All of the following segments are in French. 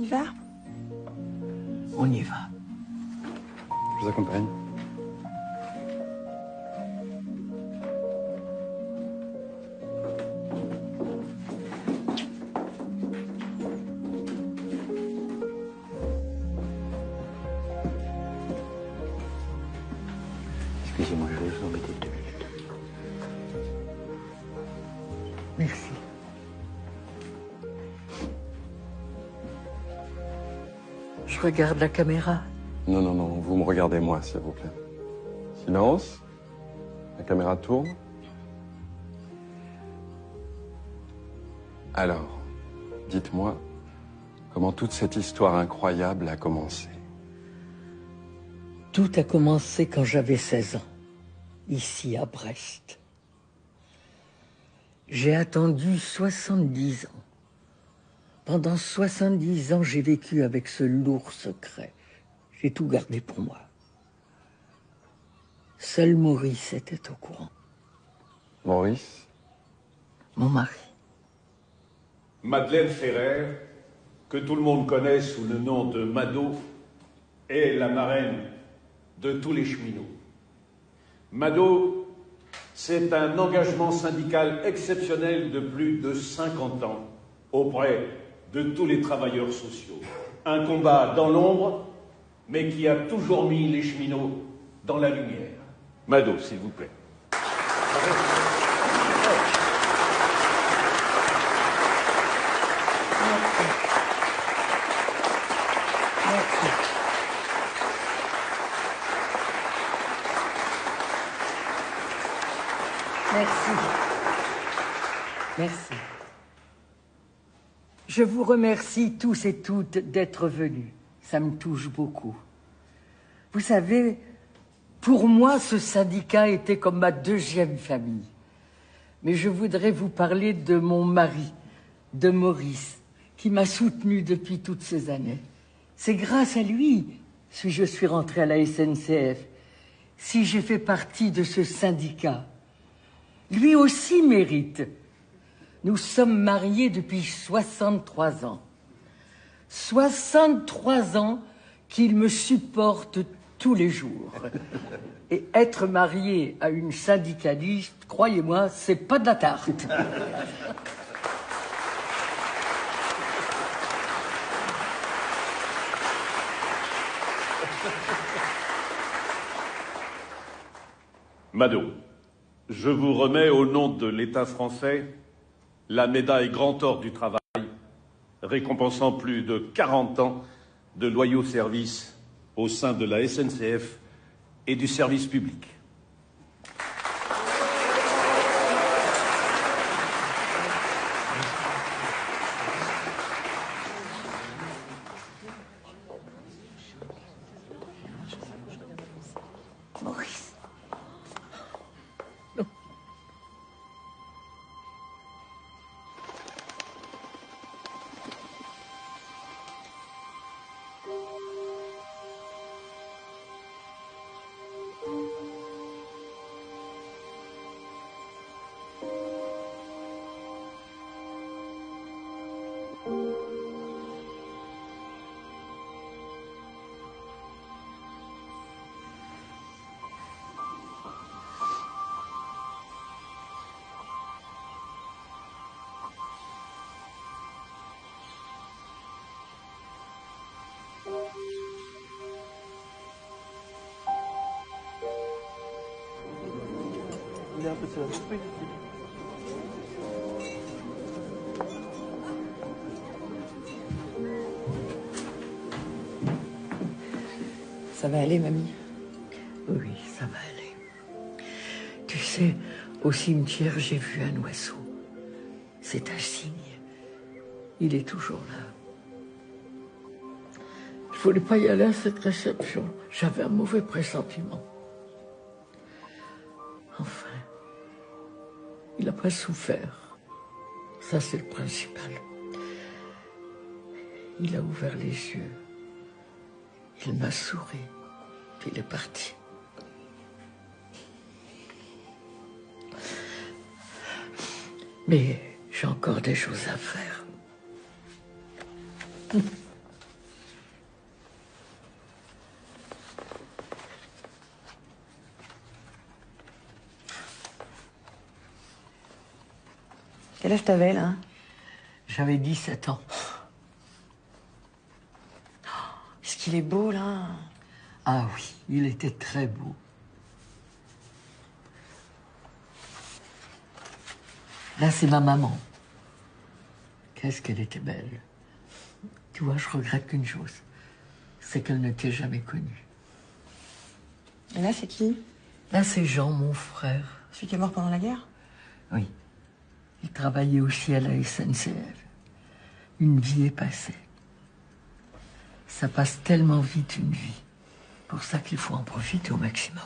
y va? On y va. Je vous accompagne. Excusez-moi, je vais vous embêter 2 minutes. Merci. Je regarde la caméra. Non, non, non, vous me regardez moi, s'il vous plaît. Silence. La caméra tourne. Alors, dites-moi, comment toute cette histoire incroyable a commencé? Tout a commencé quand j'avais 16 ans, ici à Brest. J'ai attendu 70 ans. Pendant 70 ans, j'ai vécu avec ce lourd secret. J'ai tout gardé pour moi. Seul Maurice était au courant. Maurice? Mon mari. Madeleine Ferrer, que tout le monde connaît sous le nom de Mado, est la marraine de tous les cheminots. Mado, c'est un engagement syndical exceptionnel de plus de 50 ans auprès de tous les travailleurs sociaux. Un combat dans l'ombre, mais qui a toujours mis les cheminots dans la lumière. Mado, s'il vous plaît. Merci. Merci. Je vous remercie tous et toutes d'être venus. Ça me touche beaucoup. Vous savez, pour moi, ce syndicat était comme ma deuxième famille. Mais je voudrais vous parler de mon mari, de Maurice, qui m'a soutenu depuis toutes ces années. C'est grâce à lui si je suis rentrée à la SNCF, si j'ai fait partie de ce syndicat. Lui aussi mérite. Nous sommes mariés depuis 63 ans. 63 ans qu'il me supporte tous les jours. Et être marié à une syndicaliste, croyez-moi, c'est pas de la tarte. Mado, je vous remets au nom de l'État français la médaille Grand Or du Travail, récompensant plus de 40 ans de loyaux services au sein de la SNCF et du service public. Maurice. Il est un peu seul. Oui. Ça va aller, mamie? Oui, ça va aller. Tu sais, au cimetière, j'ai vu un oiseau. C'est un cygne. Il est toujours là. Je voulais pas y aller à cette réception. J'avais un mauvais pressentiment. Enfin, il n'a pas souffert. Ça, c'est le principal. Il a ouvert les yeux. Il m'a souri. Puis il est parti. Mais j'ai encore des choses à faire. Quel âge t'avais, là? J'avais 17 ans. Est-ce qu'il est beau, là? Ah oui, il était très beau. Là, c'est ma maman. Qu'est-ce qu'elle était belle. Tu vois, je regrette qu'une chose, c'est qu'elle ne t'ait jamais connue. Et là, c'est qui? Là, c'est Jean, mon frère. Celui qui est mort pendant la guerre? Oui. Il travaillait aussi à la SNCF. Une vie est passée. Ça passe tellement vite, une vie. Pour ça qu'il faut en profiter au maximum.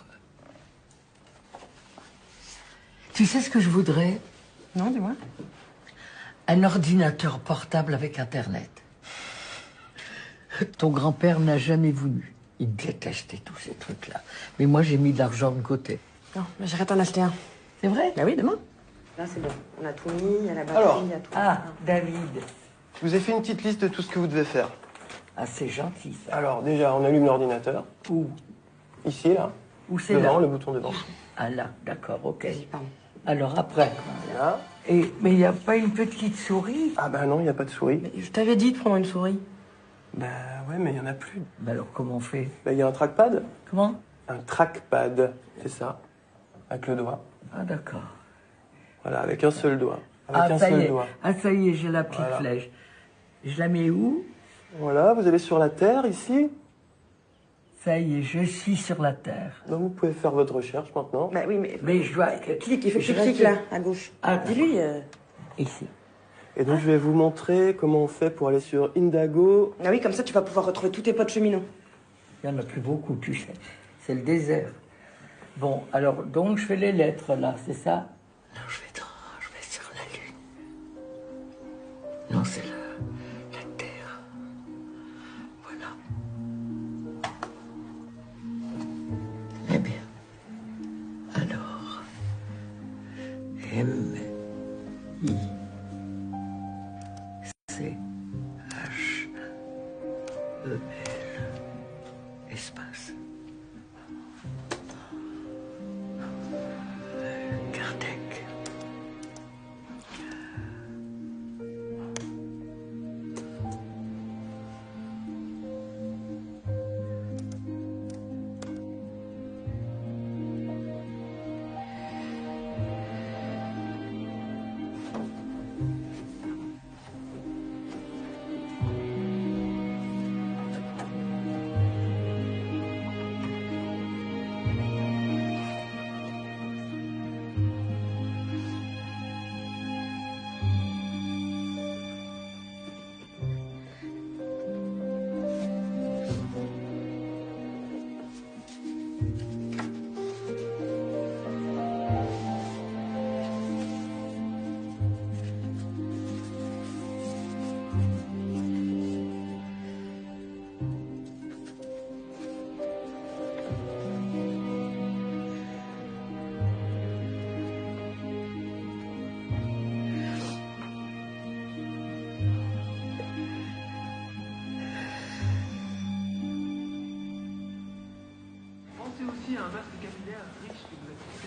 Tu sais ce que je voudrais? Non, dis-moi. Un ordinateur portable avec Internet. Ton grand-père n'a jamais voulu. Il détestait tous ces trucs-là. Mais moi, j'ai mis de l'argent de côté. Non, mais j'arrête d'en acheter un. C'est vrai? Bah oui, demain. Là, c'est bon. On a tout mis, il y a la batterie, Alors. il y a tout. Ah, David. Je vous ai fait une petite liste de tout ce que vous devez faire. Ah, c'est gentil, ça. Alors, déjà, on allume l'ordinateur. Où? Ici, là. Où c'est Devant, là? le bouton devant. Ah là, d'accord, ok. Vas-y, pardon. Alors après. Là. Mais il n'y a pas une petite souris? Ah bah non, il n'y a pas de souris. Mais je t'avais dit de prendre une souris. Bah ouais, mais il n'y en a plus. Ben alors comment on fait? Bah il y a un trackpad. Comment? Un trackpad, c'est ça. Avec le doigt. Ah d'accord. Voilà, avec un seul doigt. Avec Ah un ça y seul est, doigt. ah ça y est, j'ai la petite Voilà. flèche. Je la mets où? Voilà, vous allez sur la Terre, ici. Ça y est, je suis sur la Terre. Donc vous pouvez faire votre recherche maintenant. Bah oui, mais... Mais je dois... Clique, il faut que Je tu cliques reste- là, à gauche. Ah, Dis-lui... Ici. Et donc je vais vous montrer comment on fait pour aller sur Indago. Ah oui, comme ça, tu vas pouvoir retrouver tous tes potes cheminots. Il n'y en a plus beaucoup, tu sais. C'est le désert. Bon, alors, donc je fais les lettres là, c'est ça? Non, je vais sur la Lune. Non, c'est la Terre. Voilà. Eh bien. Alors. M-I-C-H-E-L. Espace. Kardec.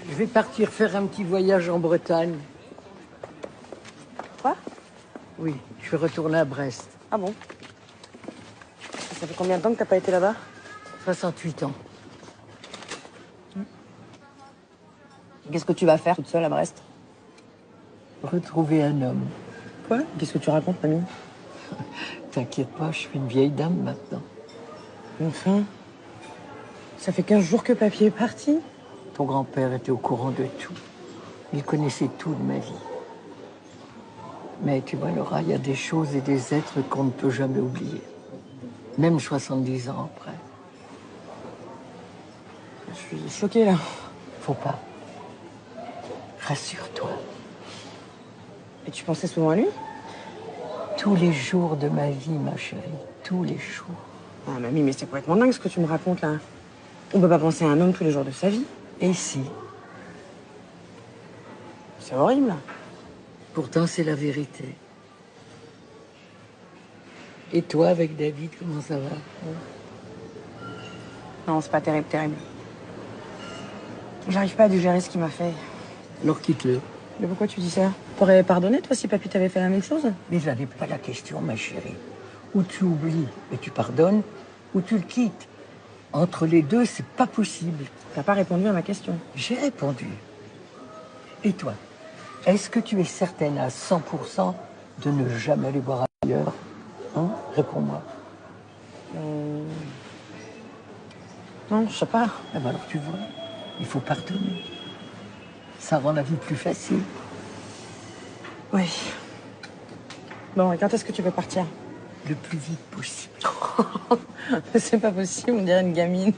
Je vais partir faire un petit voyage en Bretagne. Quoi? Oui, je vais retourner à Brest. Ah bon? Ça fait combien de temps que t'as pas été là-bas? 68 ans. Qu'est-ce que tu vas faire toute seule à Brest? Retrouver un homme. Quoi? Qu'est-ce que tu racontes, mamie? T'inquiète pas, je suis une vieille dame maintenant. Enfin, ça fait 15 jours que Papy est parti. Ton grand-père était au courant de tout. Il connaissait tout de ma vie. Mais tu vois, Laura, il y a des choses et des êtres qu'on ne peut jamais oublier. Même 70 ans après. Je suis choquée, là. Faut pas. Rassure-toi. Et tu pensais souvent à lui? Tous les jours de ma vie, ma chérie. Tous les jours. Ah, mamie, mais c'est complètement dingue ce que tu me racontes, là. On peut pas penser à un homme tous les jours de sa vie. Et si? C'est horrible. Pourtant, c'est la vérité. Et toi, avec David, comment ça va? Non, c'est pas terrible, terrible. J'arrive pas à digérer ce qu'il m'a fait. Alors quitte-le. Mais pourquoi tu dis ça? T'aurais pardonné, toi, si papy t'avait fait la même chose? Mais là n'est pas la question, ma chérie. Ou tu oublies et tu pardonnes, ou tu le quittes. Entre les deux, c'est pas possible. T'as pas répondu à ma question. J'ai répondu. Et toi, est-ce que tu es certaine à 100% de ne jamais aller boire ailleurs? Hein? Réponds-moi. Non, je sais pas. Ah ben alors tu vois, il faut pardonner. Ça rend la vie plus facile. Oui. Bon, et quand est-ce que tu veux partir? Le plus vite possible. C'est pas possible, on dirait une gamine.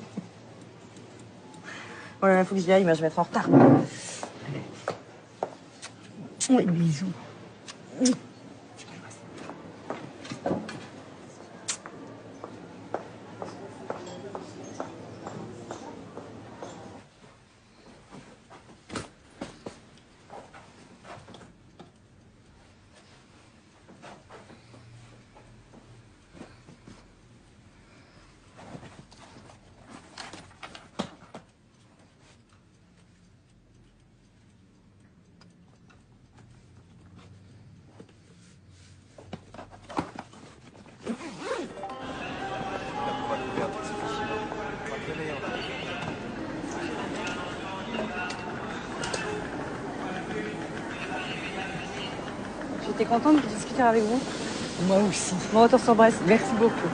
Oh là là, faut que j'y aille, mais je vais être en retard. Oui, bisous. J'étais contente de discuter avec vous. Moi aussi. Bon retour sur Brest. Merci beaucoup.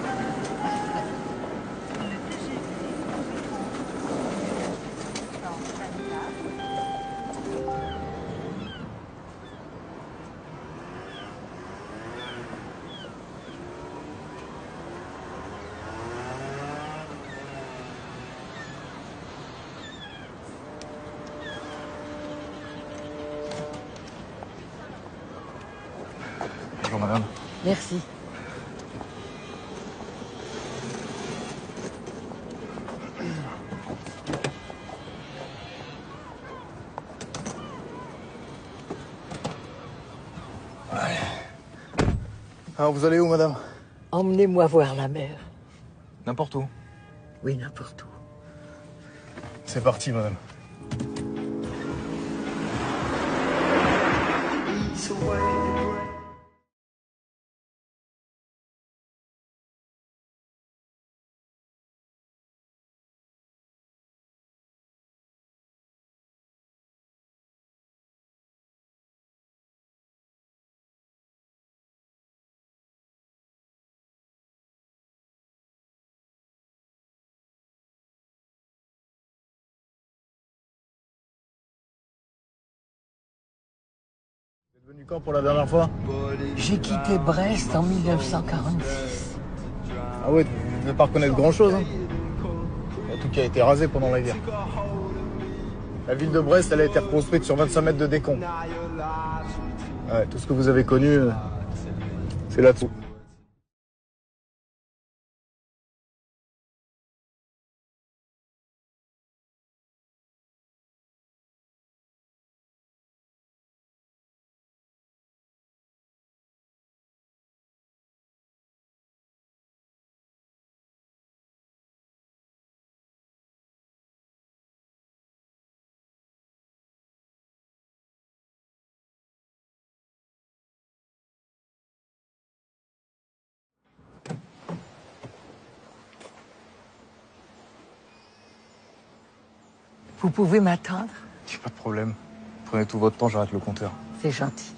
Bonjour madame. Merci. Alors vous allez où madame? Emmenez-moi voir la mer. N'importe où. Oui, n'importe où. C'est parti madame. Vous êtes venu quand pour la dernière fois? J'ai quitté Brest en 1946. Ah ouais, vous ne devez pas reconnaître grand chose. Hein. Il y a tout qui a été rasé pendant la guerre. La ville de Brest, elle a été reconstruite sur 25 mètres de décombres. Ouais, tout ce que vous avez connu, c'est là-dessous. Vous pouvez m'attendre? Pas de problème. Prenez tout votre temps, j'arrête le compteur. C'est gentil.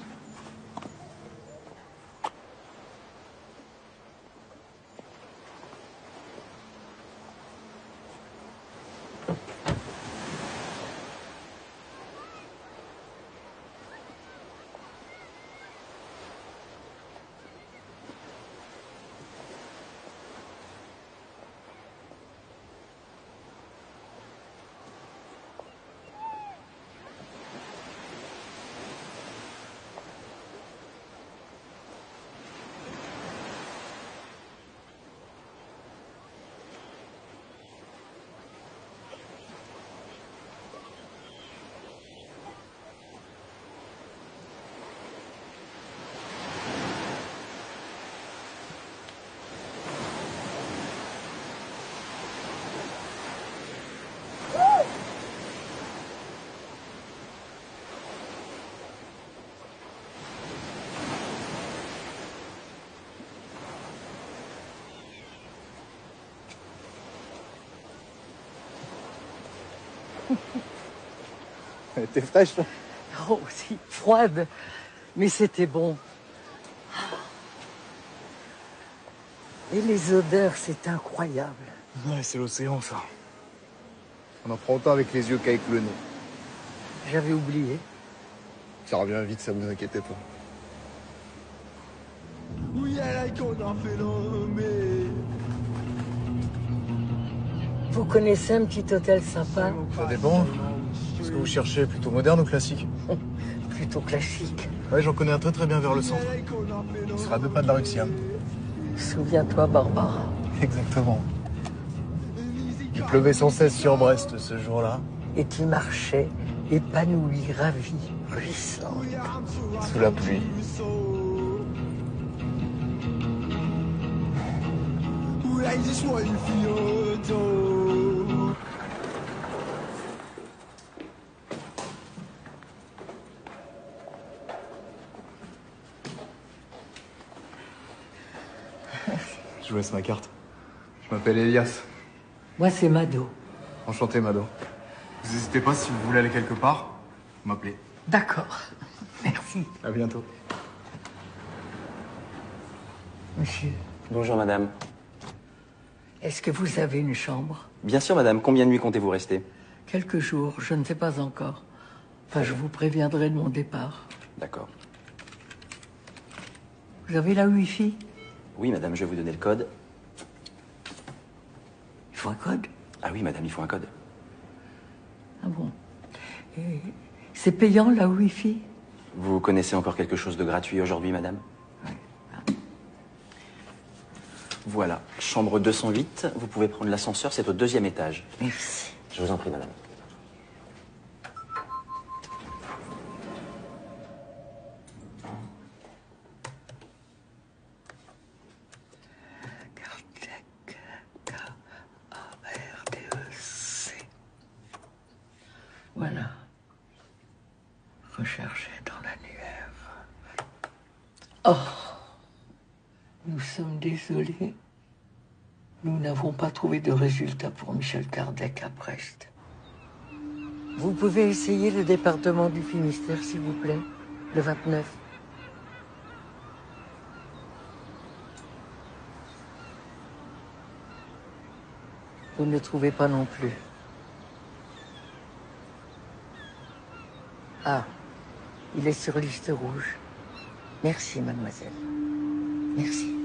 Elle était fraîche, là. Oh, si froide, mais c'était bon. Et les odeurs, c'est incroyable. Ouais, c'est l'océan, ça. On en prend autant avec les yeux qu'avec le nez. J'avais oublié. Ça revient vite, ça vous inquiétez pas. Vous connaissez un petit hôtel sympa? Ça dépend. Qu'est-ce que vous cherchez, plutôt moderne ou classique? Plutôt classique. Ouais, j'en connais un très bien vers le centre. Il sera à 2 pas de la rue de Siam. Souviens-toi, Barbara. Exactement. Il pleuvait sans cesse sur Brest ce jour-là. Et tu marchais, épanoui, ravi, ruissant. Sous la pluie. Je vous laisse ma carte. Je m'appelle Elias. Moi, c'est Mado. Enchanté, Mado. Vous n'hésitez pas, si vous voulez aller quelque part, vous m'appelez. D'accord. Merci. À bientôt. Monsieur, Bonjour madame. est-ce que vous avez une chambre? Bien sûr madame, combien de nuits comptez-vous rester? Quelques jours, je ne sais pas encore. Enfin, je vous préviendrai de mon départ. D'accord. Vous avez la Wi-Fi? Oui madame, je vais vous donner le code. Il faut un code? Ah oui madame, il faut un code. Ah bon? Et c'est payant, la Wi-Fi? Vous connaissez encore quelque chose de gratuit aujourd'hui madame? Voilà, chambre 208, vous pouvez prendre l'ascenseur, c'est au 2e étage. Merci. Je vous en prie madame. Kardec, K-A-R-D-E-C. Voilà. Rechercher dans l'annuaire. Oh! Nous sommes désolés. Nous n'avons pas trouvé de résultat pour Michel Kardec à Brest. Vous pouvez essayer le département du Finistère, s'il vous plaît, le 29. Vous ne le trouvez pas non plus. Ah, il est sur liste rouge. Merci, mademoiselle. Merci.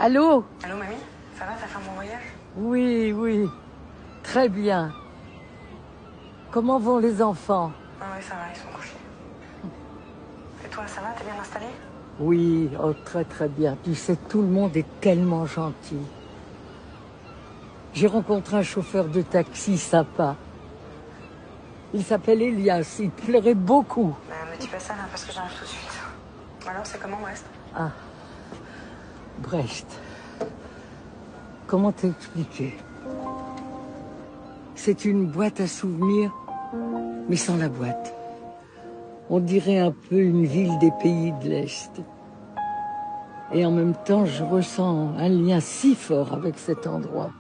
Allô? Allô, mamie? Ça va, t'as fait un bon voyage? Oui, oui. Très bien. Comment vont les enfants? Ah oui, ça va, ils sont couchés. Et toi, ça va? T'es bien installé? Oui, oh, très très bien. Tu sais, tout le monde est tellement gentil. J'ai rencontré un chauffeur de taxi sympa. Il s'appelle Elias, il pleurait beaucoup. Me dis pas ça, là, parce que j'arrive tout de suite. Alors, c'est comment, Brest? Ah, Brest. Comment t'expliquer? C'est une boîte à souvenirs, mais sans la boîte. On dirait un peu une ville des pays de l'Est. Et en même temps, je ressens un lien si fort avec cet endroit.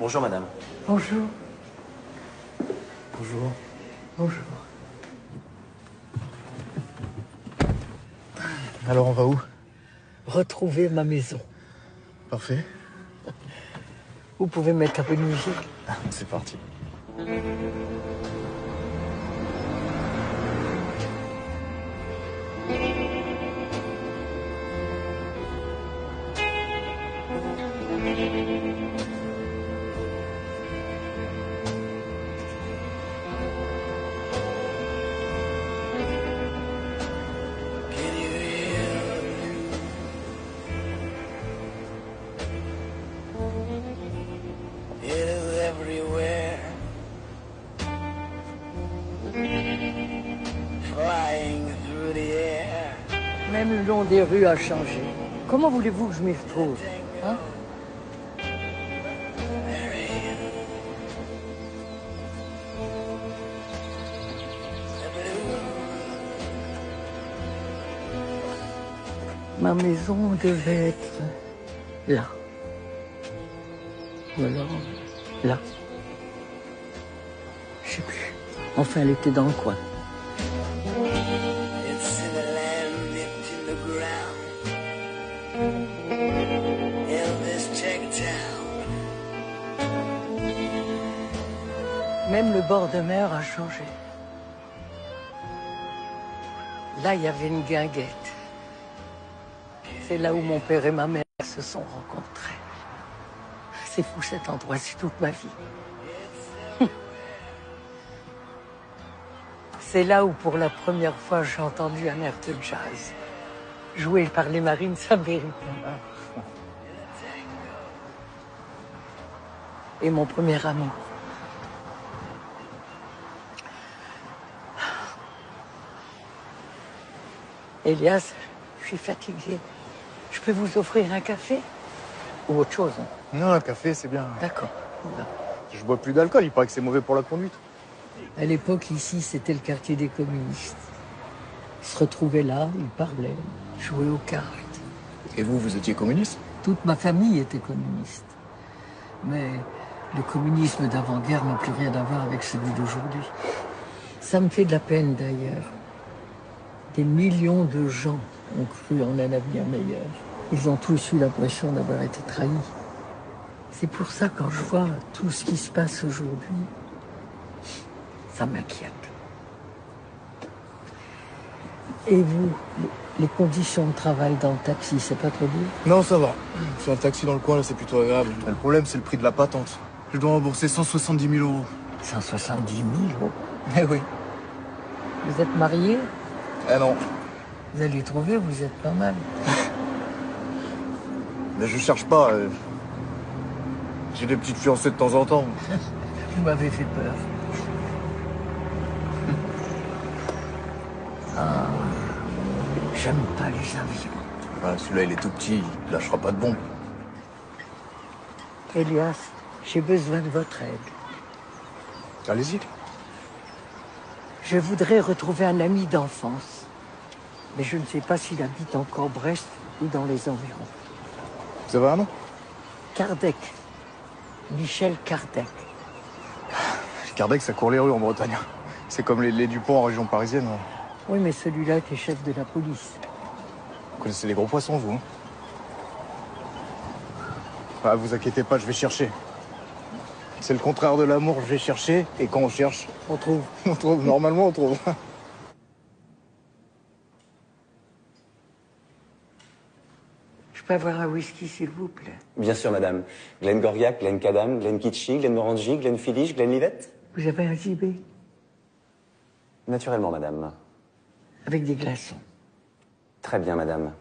Bonjour, madame. Bonjour. Bonjour. Bonjour. Alors, on va où? Retrouver ma maison. Parfait. Vous pouvez mettre un peu de musique? C'est parti. Même le long des rues a changé. Comment voulez-vous que je m'y retrouve, hein? Ma maison devait être là. Ou alors là. Je sais plus. Enfin, elle était dans le coin. Même le bord de mer a changé. Là, il y avait une guinguette. C'est là où mon père et ma mère se sont rencontrés. C'est fou cet endroit, c'est toute ma vie. C'est là où pour la première fois j'ai entendu un air de jazz. Joué par les Marines américains. Et mon premier amour. Elias, je suis fatiguée. Je peux vous offrir un café? Ou autre chose? Non, un café, c'est bien. D'accord. Je bois plus d'alcool, il paraît que c'est mauvais pour la conduite. À l'époque, ici, c'était le quartier des communistes. Ils se retrouvaient là, ils parlaient, jouaient aux cartes. Et vous, vous étiez communiste? Toute ma famille était communiste. Mais le communisme d'avant-guerre n'a plus rien à voir avec celui d'aujourd'hui. Ça me fait de la peine, d'ailleurs. Des millions de gens ont cru en un avenir meilleur. Ils ont tous eu l'impression d'avoir été trahis. C'est pour ça, quand je vois tout ce qui se passe aujourd'hui, ça m'inquiète. Et vous, les conditions de travail dans le taxi, c'est pas trop dur? Non, ça va. Sur un taxi dans le coin, là, c'est plutôt agréable. Le problème, c'est le prix de la patente. Je dois rembourser 170 000 euros. 170 000 €. Eh oui. Vous êtes marié? Eh non. Vous allez trouver, vous êtes pas mal. Mais je cherche pas. J'ai des petites fiancées de temps en temps. Vous m'avez fait peur. Ah, j'aime pas les avions. Ah, celui-là, il est tout petit, il lâchera pas de bombe. Elias, j'ai besoin de votre aide. Allez-y. Je voudrais retrouver un ami d'enfance. Mais je ne sais pas s'il habite encore Brest ou dans les environs. Vous avez un nom? Kardec. Michel Kardec. Kardec, ça court les rues en Bretagne. C'est comme les Dupont en région parisienne. Ouais. Oui, mais celui-là était chef de la police. Vous connaissez les gros poissons, vous, hein? Ah, vous inquiétez pas, je vais chercher. C'est le contraire de l'amour, je vais chercher, et quand on cherche, On trouve. on trouve. Normalement, on trouve. Je peux avoir un whisky, s'il vous plaît? Bien sûr, madame. Glen Goriac, Glen Cadam, Glen Kitschy, Glen Morangi, Glen Filich, Glen Livette? Vous avez un gibet? Naturellement, madame. Avec des glaçons. Très bien, madame.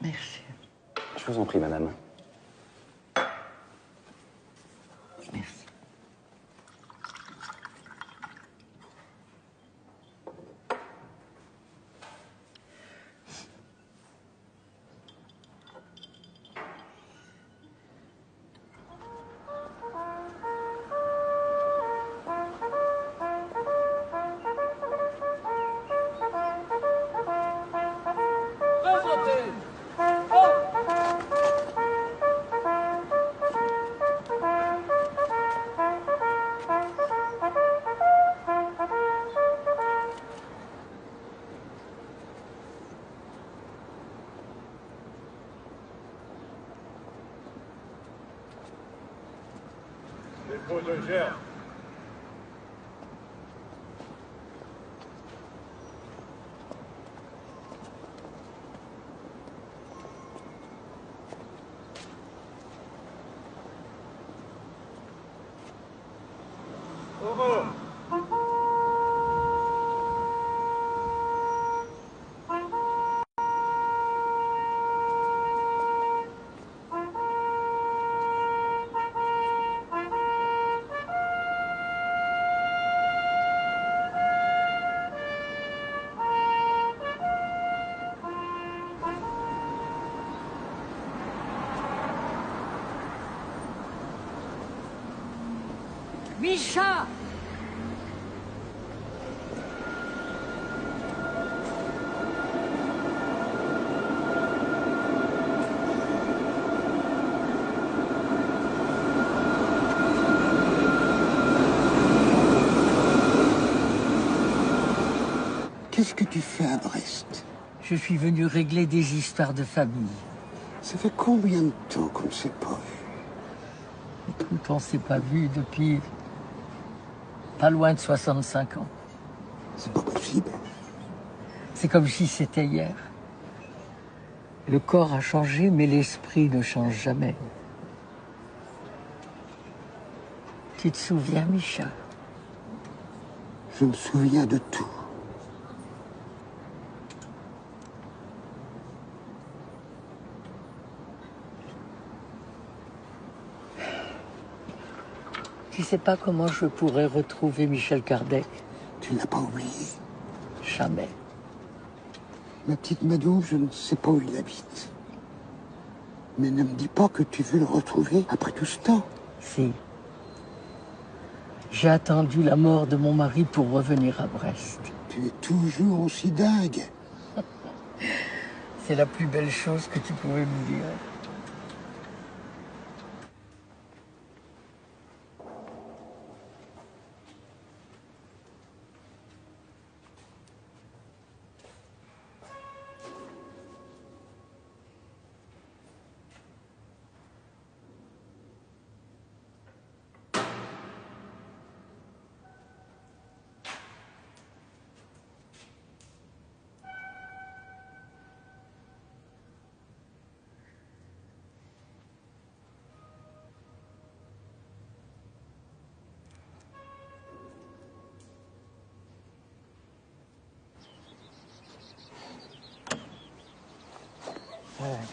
Merci. Je vous en prie, madame. Merci. le gère. Micha! Qu'est-ce que tu fais à Brest? Je suis venu régler des histoires de famille. Ça fait combien de temps qu'on ne s'est pas vu? Écoute, on ne s'est pas vu depuis pas loin de 65 ans. C'est pas possible. C'est comme si c'était hier. Le corps a changé, mais l'esprit ne change jamais. Tu te souviens, Micha? Je me souviens de tout. Tu sais pas comment je pourrais retrouver Michel Kardec? Tu ne l'as pas oublié. Jamais. Ma petite Madou, je ne sais pas où il habite. Mais ne me dis pas que tu veux le retrouver après tout ce temps. Si. J'ai attendu la mort de mon mari pour revenir à Brest. Tu es toujours aussi dingue. C'est la plus belle chose que tu pouvais me dire.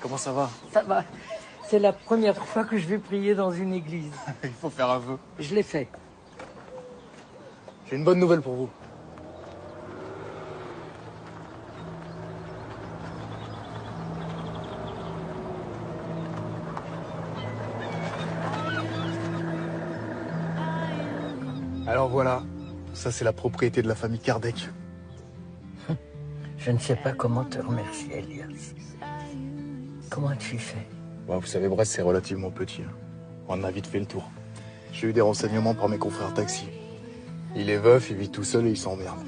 Comment ça va? Ça va. C'est la première fois que je vais prier dans une église. Il faut faire un vœu. Je l'ai fait. J'ai une bonne nouvelle pour vous. Alors voilà, ça c'est la propriété de la famille Kardec. Je ne sais pas comment te remercier, Elias. Comment tu fais? Bon, vous savez, Brest c'est relativement petit. On en a vite fait le tour. J'ai eu des renseignements par mes confrères taxi. Il est veuf, il vit tout seul et il s'emmerde.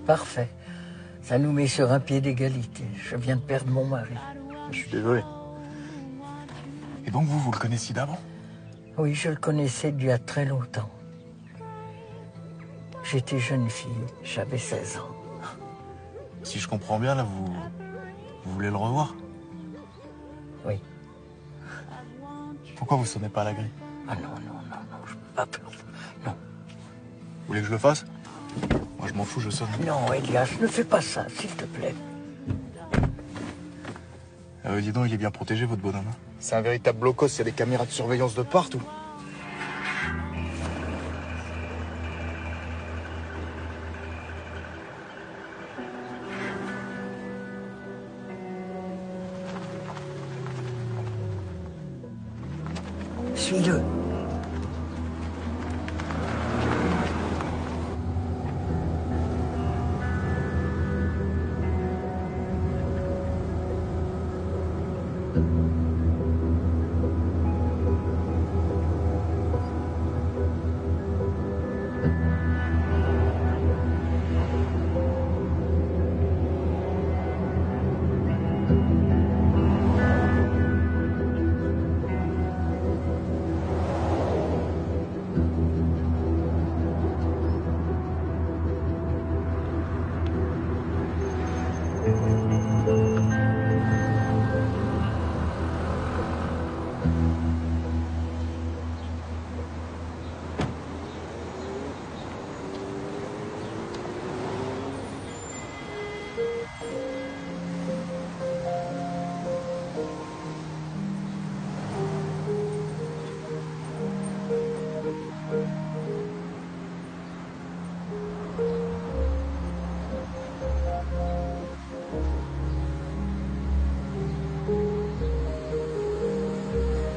Parfait. Ça nous met sur un pied d'égalité. Je viens de perdre mon mari. Je suis désolé. Et donc vous le connaissiez d'avant? Oui, je le connaissais d'il y a très longtemps. J'étais jeune fille, j'avais 16 ans. Si je comprends bien, là, vous voulez le revoir? Oui. Pourquoi vous sonnez pas à la grille? Ah non, je peux pas peur. Non. Vous voulez que je le fasse? Moi, je m'en fous, je sonne. Non, Elias, ne fais pas ça, s'il te plaît. Dis donc, il est bien protégé, votre bonhomme. C'est un véritable blocos, il y a des caméras de surveillance de partout. Suis-le.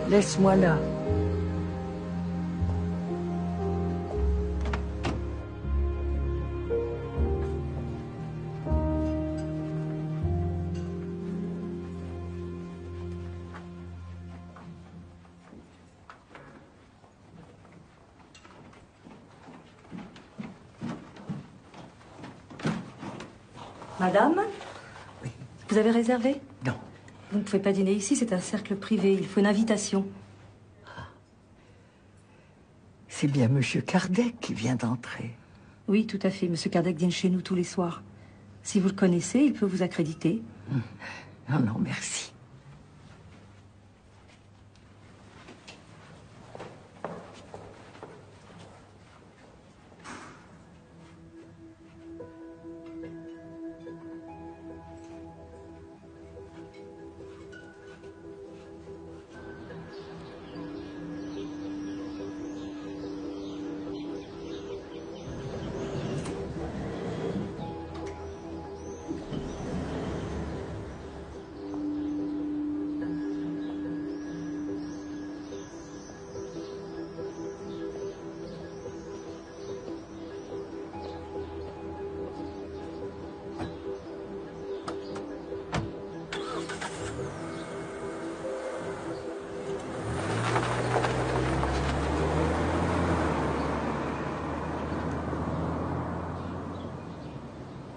Laisse-moi là. Madame? Oui. Vous avez réservé? Non. Vous ne pouvez pas dîner ici, c'est un cercle privé. Il faut une invitation. C'est bien Monsieur Kardec qui vient d'entrer. Oui, tout à fait. Monsieur Kardec dîne chez nous tous les soirs. Si vous le connaissez, il peut vous accréditer. Non, non, merci.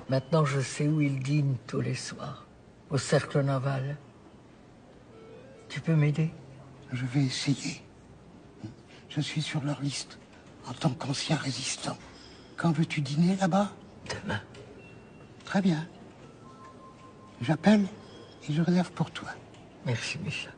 Maintenant, je sais où ils dînent tous les soirs. Au Cercle Naval. Tu peux m'aider? Je vais essayer. Je suis sur leur liste en tant qu'ancien résistant. Quand veux-tu dîner là-bas? Demain. Très bien. J'appelle et je réserve pour toi. Merci, Micha.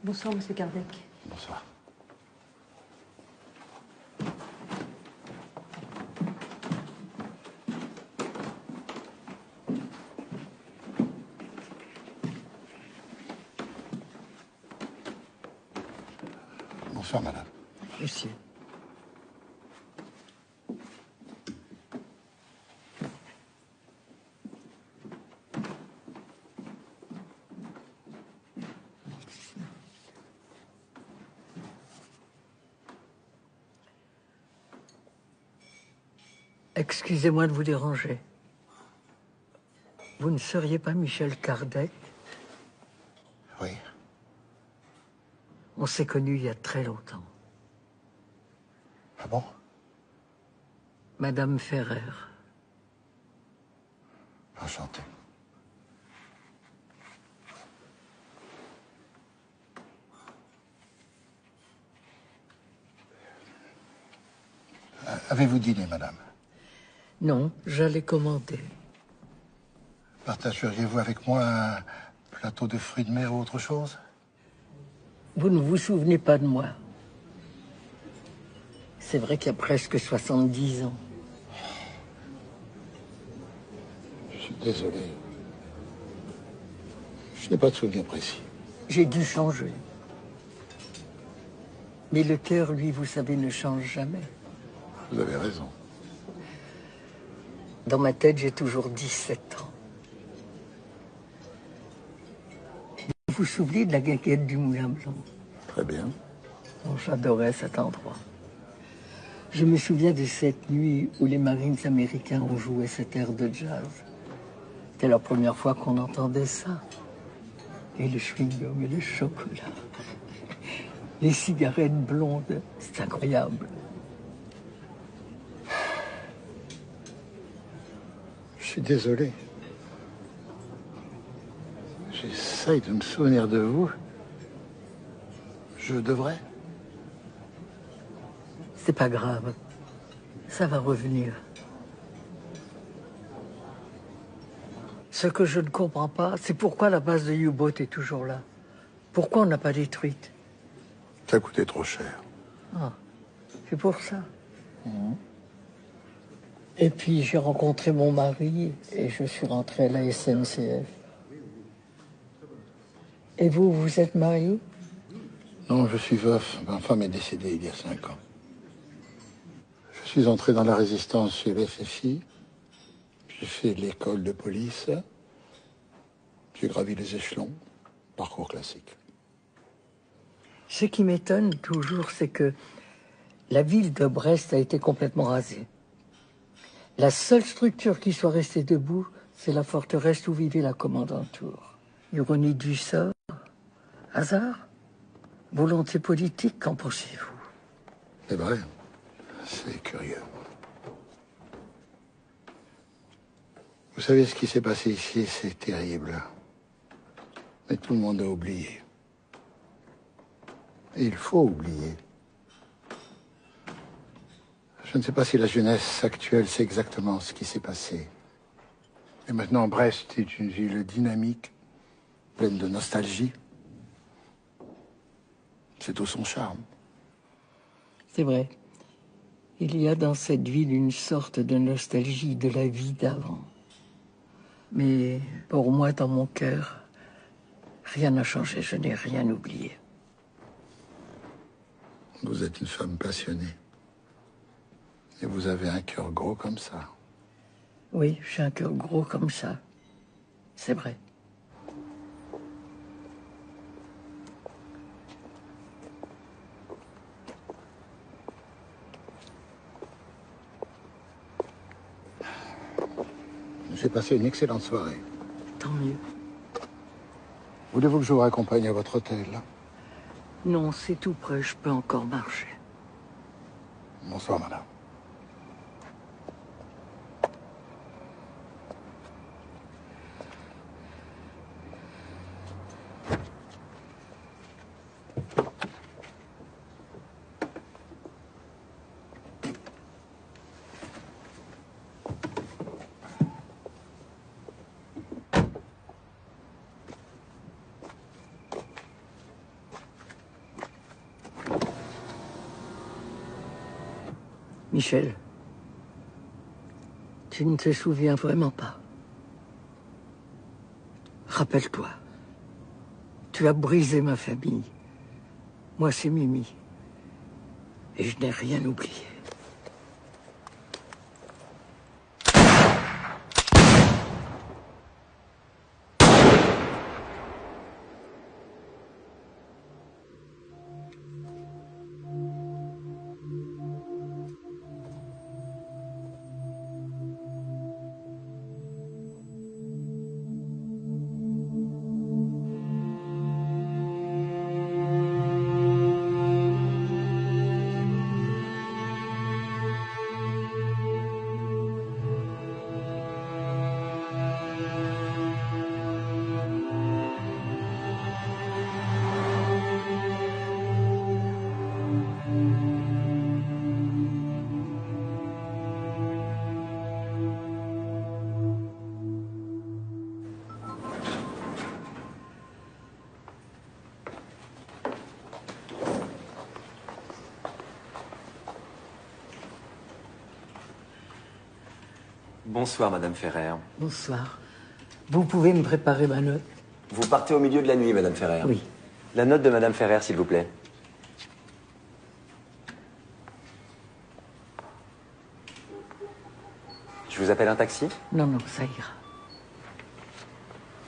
Bonsoir, Monsieur Kardec. Bonsoir. Bonsoir, madame. Monsieur. Excusez-moi de vous déranger. Vous ne seriez pas Michel Kardec? Oui. On s'est connus il y a très longtemps. Ah bon? Madame Ferrer. Enchanté. Avez-vous dîné, madame? Non, j'allais commander. Partageriez-vous avec moi un plateau de fruits de mer ou autre chose? Vous ne vous souvenez pas de moi. C'est vrai qu'il y a presque 70 ans. Je suis désolé. Je n'ai pas de souvenir précis. J'ai dû changer. Mais le cœur, lui, vous savez, ne change jamais. Vous avez raison. Dans ma tête, j'ai toujours 17 ans. Vous vous souvenez de la guinguette du Moulin Blanc? Très bien. Oh, j'adorais cet endroit. Je me souviens de cette nuit où les Marines américains ont joué cet air de jazz. C'était la première fois qu'on entendait ça. Et le chewing-gum et le chocolat. Les cigarettes blondes, c'est incroyable. Je suis désolé. J'essaye de me souvenir de vous. Je devrais. C'est pas grave. Ça va revenir. Ce que je ne comprends pas, c'est pourquoi la base de U-Boat est toujours là. Pourquoi on n'a pas détruite? Ça coûtait trop cher. Ah, c'est pour ça. Et puis j'ai rencontré mon mari et je suis rentré à la SNCF. Et vous, vous êtes marié? Non, je suis veuf. Ma femme est décédée il y a 5 ans. Je suis entré dans la résistance chez l'FFI. J'ai fait l'école de police. J'ai gravi les échelons. Parcours classique. Ce qui m'étonne toujours, c'est que la ville de Brest a été complètement rasée. La seule structure qui soit restée debout, c'est la forteresse où vivait la commandanture. Ironie du sort? Hasard? Volonté politique? Qu'en pensez-vous? C'est vrai. C'est curieux. Vous savez ce qui s'est passé ici, c'est terrible. Mais tout le monde a oublié. Et il faut oublier. Je ne sais pas si la jeunesse actuelle sait exactement ce qui s'est passé. Et maintenant, Brest est une ville dynamique, pleine de nostalgie. C'est tout son charme. C'est vrai. Il y a dans cette ville une sorte de nostalgie de la vie d'avant. Mais pour moi, dans mon cœur, rien n'a changé. Je n'ai rien oublié. Vous êtes une femme passionnée. Et vous avez un cœur gros comme ça. Oui, j'ai un cœur gros comme ça. C'est vrai. J'ai passé une excellente soirée. Tant mieux. Voulez-vous que je vous raccompagne à votre hôtel? Non, c'est tout près. Je peux encore marcher. Bonsoir, madame. Michel, tu ne te souviens vraiment pas. Rappelle-toi, tu as brisé ma famille. Moi, c'est Mimi. Et je n'ai rien oublié. Bonsoir, Madame Ferrer. Bonsoir. Vous pouvez me préparer ma note? Vous partez au milieu de la nuit, Madame Ferrer. Oui. La note de Madame Ferrer, s'il vous plaît. Je vous appelle un taxi? Non, non, ça ira.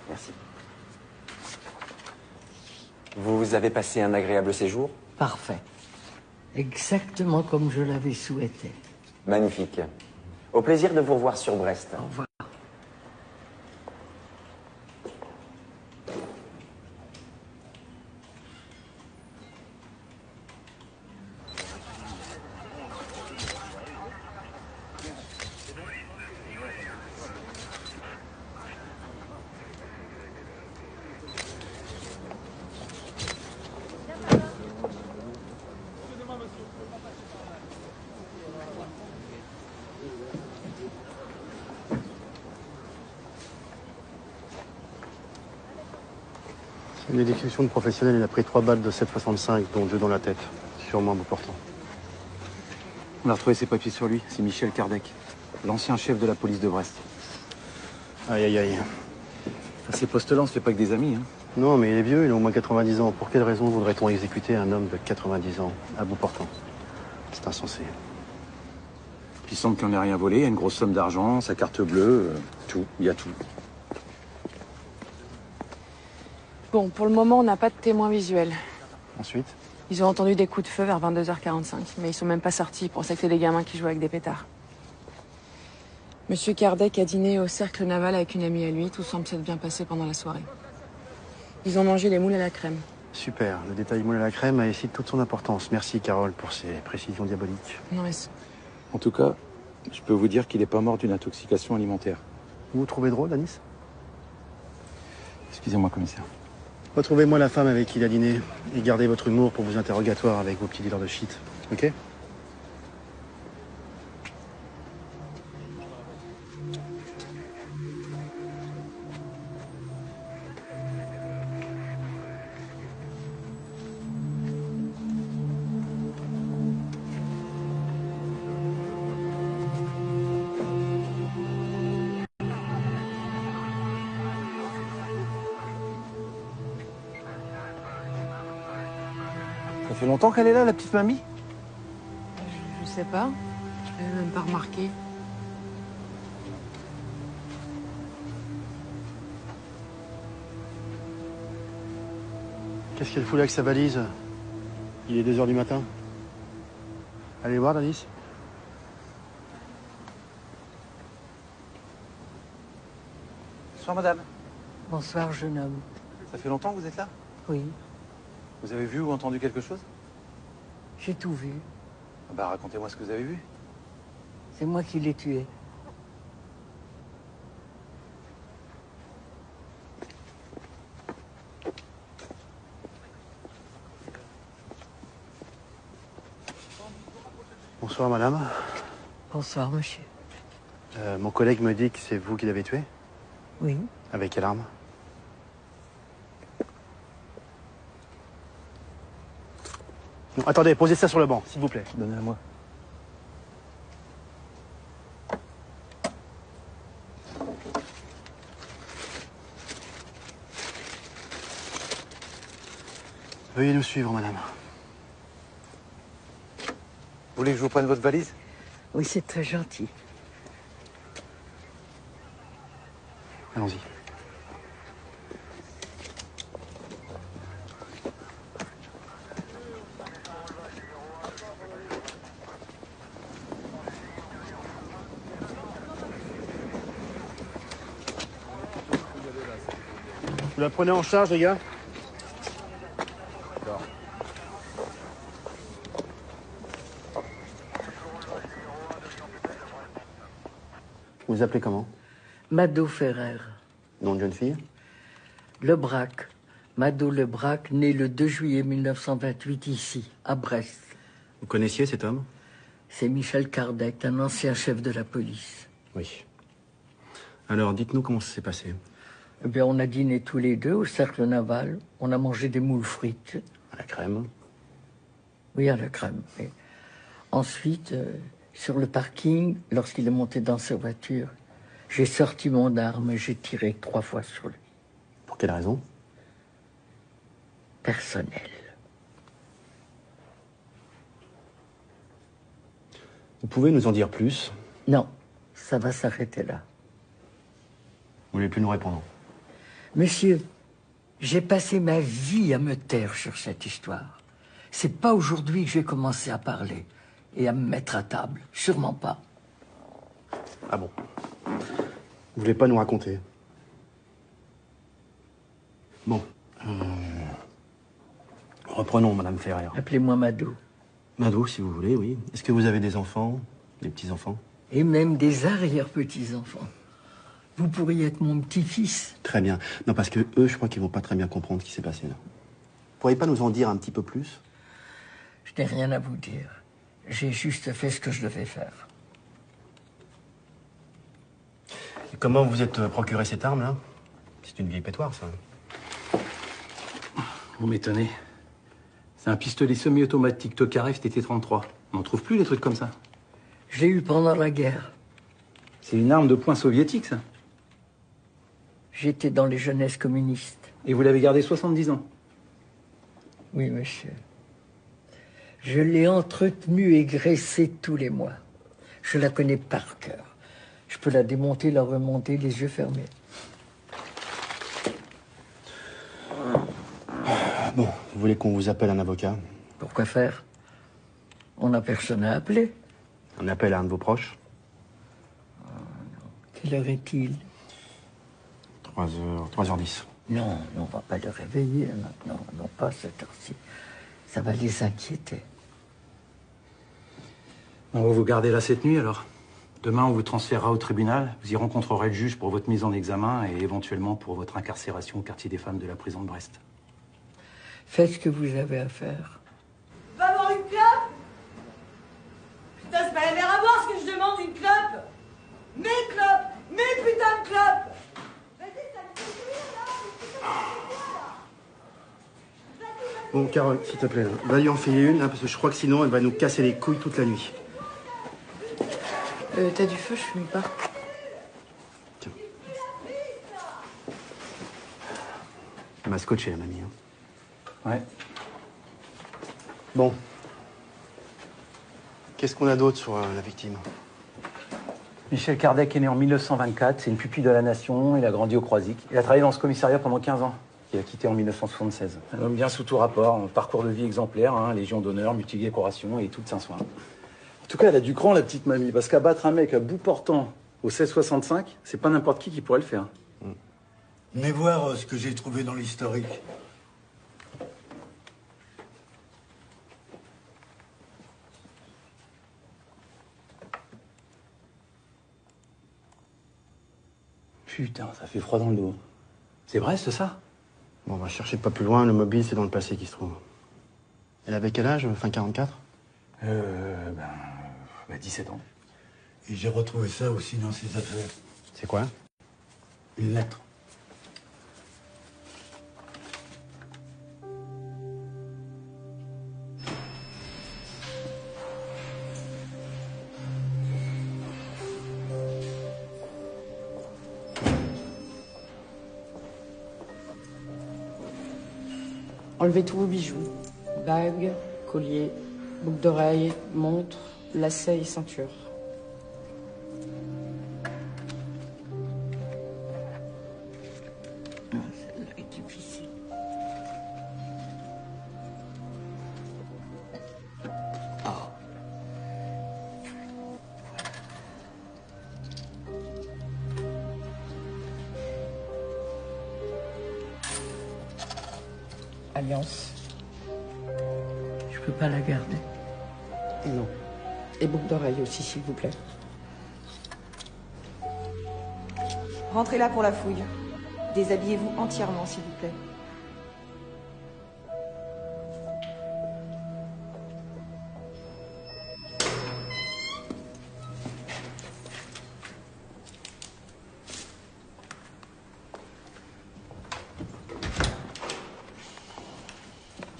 Merci. Vous avez passé un agréable séjour? Parfait. Exactement comme je l'avais souhaité. Magnifique. Au plaisir de vous revoir sur Brest. Au revoir. Il y a des discussions de professionnels, il a pris 3 balles de 7,65, dont 2 dans la tête. Sûrement un bout portant. On a retrouvé ses papiers sur lui, c'est Michel Kardec, l'ancien chef de la police de Brest. Aïe, aïe, aïe. Enfin, ces postes-là, on se fait pas que des amis, hein. Non, mais il est vieux, il a au moins 90 ans. Pour quelle raison voudrait-on exécuter un homme de 90 ans à bout portant? C'est insensé. Il semble qu'il n'en ait rien volé, il y a une grosse somme d'argent, sa carte bleue, tout, il y a tout. Bon, pour le moment, on n'a pas de témoins visuels. Ensuite? Ils ont entendu des coups de feu vers 22h45, mais ils sont même pas sortis pour que c'est des gamins qui jouent avec des pétards. Monsieur Kardec a dîné au cercle naval avec une amie à lui. Tout semble s'être bien passé pendant la soirée. Ils ont mangé les moules à la crème. Super, le détail moule à la crème a ici toute son importance. Merci Carole pour ces précisions diaboliques. Non, mais... En tout cas, je peux vous dire qu'il n'est pas mort d'une intoxication alimentaire. Vous vous trouvez drôle, Anis? Excusez-moi, commissaire. Retrouvez-moi la femme avec qui il a dîné et gardez votre humour pour vos interrogatoires avec vos petits dealers de shit, ok? Ça fait longtemps qu'elle est là, la petite mamie? Je sais pas. Je l'avais même pas remarqué. Qu'est-ce qu'elle fout là avec sa valise? Il est 2h du matin. Allez voir, Anis. Bonsoir, madame. Bonsoir, jeune homme. Ça fait longtemps que vous êtes là? Oui, Vous avez vu ou entendu quelque chose? j'ai tout vu. Ah bah, racontez-moi ce que vous avez vu. C'est moi qui l'ai tué. Bonsoir, madame. Bonsoir, monsieur. Mon collègue me dit que c'est vous qui l'avez tué? Oui. Avec quelle arme? Non, attendez, posez ça sur le banc, s'il vous plaît. Donnez-la moi. Veuillez nous suivre, madame. Vous voulez que je vous prenne votre valise? Oui, c'est très gentil. Allons-y. Vous la prenez en charge, les gars? D'accord. Vous vous appelez comment? Mado Ferrer. Nom de jeune fille? Lebrac. Mado Lebrac, né le 2 juillet 1928 ici, à Brest. Vous connaissiez cet homme? C'est Michel Kardec, un ancien chef de la police. Oui. Alors, dites-nous comment ça s'est passé. Eh bien, on a dîné tous les deux au cercle naval. On a mangé des moules frites. À la crème? Oui, à la crème. Et ensuite, sur le parking, lorsqu'il est monté dans sa voiture, J'ai sorti mon arme et j'ai tiré 3 fois sur lui. Pour quelle raison? Personnel. Vous pouvez nous en dire plus? Non, ça va s'arrêter là. Vous voulez plus nous répondre? Monsieur, j'ai passé ma vie à me taire sur cette histoire. C'est pas aujourd'hui que je vais commencer à parler et à me mettre à table. Sûrement pas. Ah bon? Vous voulez pas nous raconter? Bon. Reprenons, Madame Ferrer. Appelez-moi Mado. Mado, si vous voulez, oui. Est-ce que vous avez des enfants? Des petits-enfants? Et même des arrière-petits-enfants. Vous pourriez être mon petit-fils. Très bien. Non, parce que eux, je crois qu'ils vont pas très bien comprendre ce qui s'est passé là. Vous pourriez pas nous en dire un petit peu plus? Je n'ai rien à vous dire. J'ai juste fait ce que je devais faire. Et comment vous êtes procuré cette arme-là? C'est une vieille pétoire, ça. Vous m'étonnez. C'est un pistolet semi-automatique Tokarev TT-33. On n'en trouve plus des trucs comme ça. Je l'ai eu pendant la guerre. C'est une arme de poing soviétique, ça. J'étais dans les jeunesses communistes. Et vous l'avez gardé 70 ans? Oui, monsieur. Je l'ai entretenue et graissée tous les mois. Je la connais par cœur. Je peux la démonter, la remonter, les yeux fermés. Bon, vous voulez qu'on vous appelle un avocat? Pourquoi faire? On n'a personne à appeler. On appelle un de vos proches? Quelle heure est-il? 3h10. Non, on va pas le réveiller maintenant. Non, pas à cette heure-ci. Ça va les inquiéter. On va vous garder là cette nuit, alors. Demain, on vous transférera au tribunal. Vous y rencontrerez le juge pour votre mise en examen et éventuellement pour votre incarcération au quartier des femmes de la prison de Brest. Faites ce que vous avez à faire. Pas avoir une clope? Putain, c'est pas la mer à boire ce que je demande, une clope. Mes clopes, mes putains de clopes. Vas-y, ça me fait rire, là. Putain, c'est quoi, là? Bon, Carole, s'il te plaît, là. Va lui en filer une, hein, parce que je crois que sinon, elle va nous casser les couilles toute la nuit. T'as du feu, je fume pas. Tiens. Elle m'a scotché, la mamie. Hein. Ouais. Bon. Qu'est-ce qu'on a d'autre sur la victime? Michel Kardec est né en 1924, c'est une pupille de la Nation, il a grandi au Croisic. Il a travaillé dans ce commissariat pendant 15 ans, qu'il a quitté en 1976. Un homme bien sous tout rapport, un parcours de vie exemplaire, hein, Légion d'honneur, multi-décoration et tout de Saint-Soin. En tout cas, elle a du cran, la petite mamie, parce qu'abattre un mec à bout portant au 1665, c'est pas n'importe qui pourrait le faire. Venez voir ce que j'ai trouvé dans l'historique. Putain, ça fait froid dans le dos. C'est Brest, ça? Bon, on va chercher pas plus loin, le mobile, c'est dans le passé qui se trouve. Elle avait quel âge, fin 44? 17 ans. Et j'ai retrouvé ça aussi dans ses affaires. C'est quoi? Une lettre. Enlevez tous vos bijoux. Bagues, colliers, boucles d'oreilles, montres, lacets et ceintures. Celle-là est difficile. Alliance. Je peux pas la garder. Non. Et boucles d'oreilles aussi, s'il vous plaît. Rentrez là pour la fouille. Déshabillez-vous entièrement, s'il vous plaît.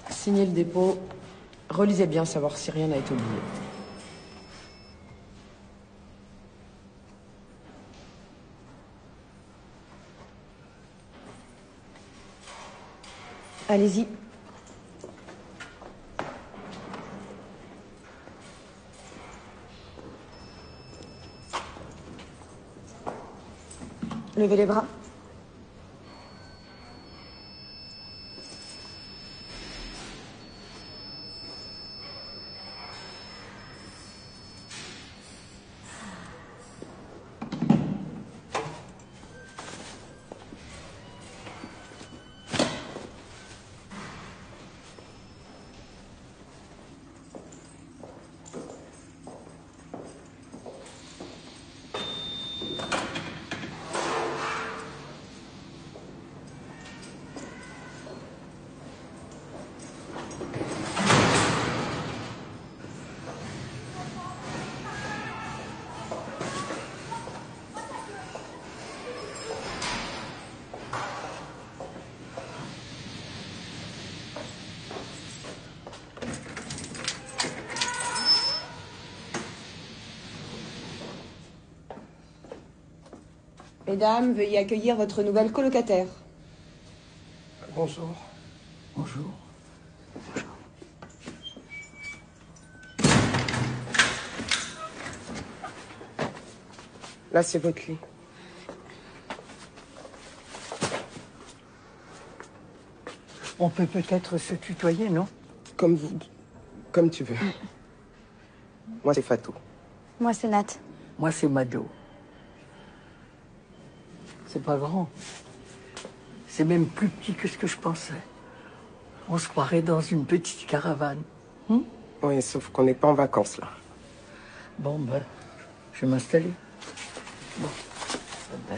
Signez le dépôt. Relisez bien, savoir si rien n'a été oublié. Allez-y. Levez les bras. Mesdames, veuillez accueillir votre nouvelle colocataire. Bonjour. Bonjour. Là, c'est votre lit. On peut peut-être se tutoyer, non? Comme vous. Comme tu veux. Moi, c'est Fatou. Moi, c'est Nat. Moi, c'est Mado. C'est pas grand. C'est même plus petit que ce que je pensais. On se croirait dans une petite caravane. Oui, sauf qu'on n'est pas en vacances, là. Bon, ben, je vais m'installer. Bon. Ben.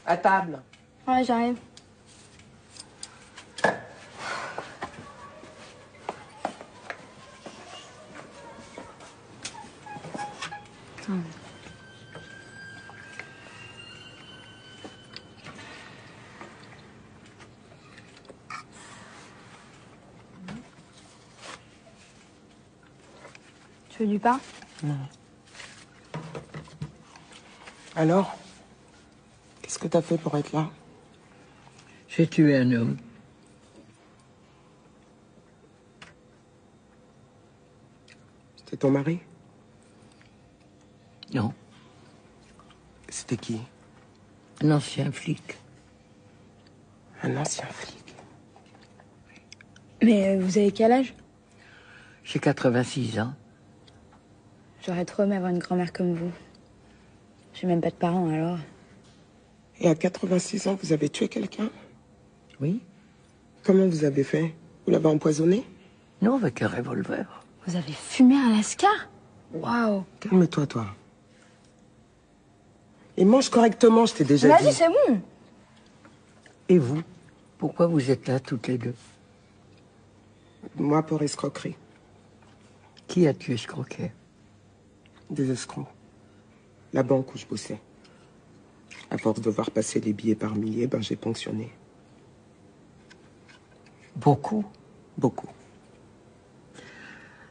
À table. Ouais, j'arrive. Tu veux du pain? Non. Alors? Qu'est-ce que t'as fait pour être là? J'ai tué un homme. C'était ton mari? Non. C'était qui? Un ancien flic. Un ancien flic. Mais vous avez quel âge? J'ai 86 ans. J'aurais trop aimé avoir une grand-mère comme vous. J'ai même pas de parents, alors. Et à 86 ans, vous avez tué quelqu'un? Oui. Comment vous avez fait? Vous l'avez empoisonné? Non, avec un revolver. Vous avez fumé un lascar? Waouh. Calme-toi, toi. Et mange correctement, je t'ai déjà dit. Vas-y, c'est bon. Et vous? Pourquoi vous êtes là, toutes les deux? Moi, pour escroquerie. Qui a-tu escroqué? Des escrocs. La banque où je bossais. À force de voir passer les billets par milliers, ben j'ai ponctionné. Beaucoup? Beaucoup.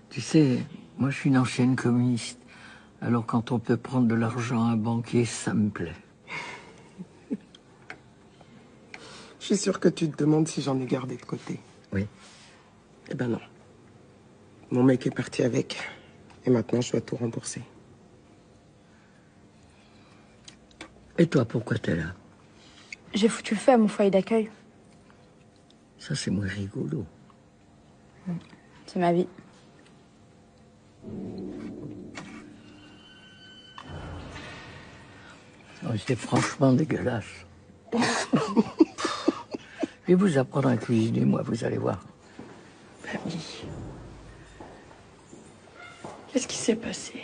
Tu sais, moi je suis une ancienne communiste. Alors quand on peut prendre de l'argent à un banquier, ça me plaît. Je suis sûr que tu te demandes si j'en ai gardé de côté. Oui. Eh ben non. Mon mec est parti avec. Et maintenant, je dois tout rembourser. Et toi, pourquoi t'es là? J'ai foutu le feu à mon foyer d'accueil. Ça, c'est moins rigolo. C'est ma vie. Oh, c'est franchement dégueulasse. Je vais vous apprendre à cuisiner, moi, vous allez voir. Mamie, qu'est-ce qui s'est passé?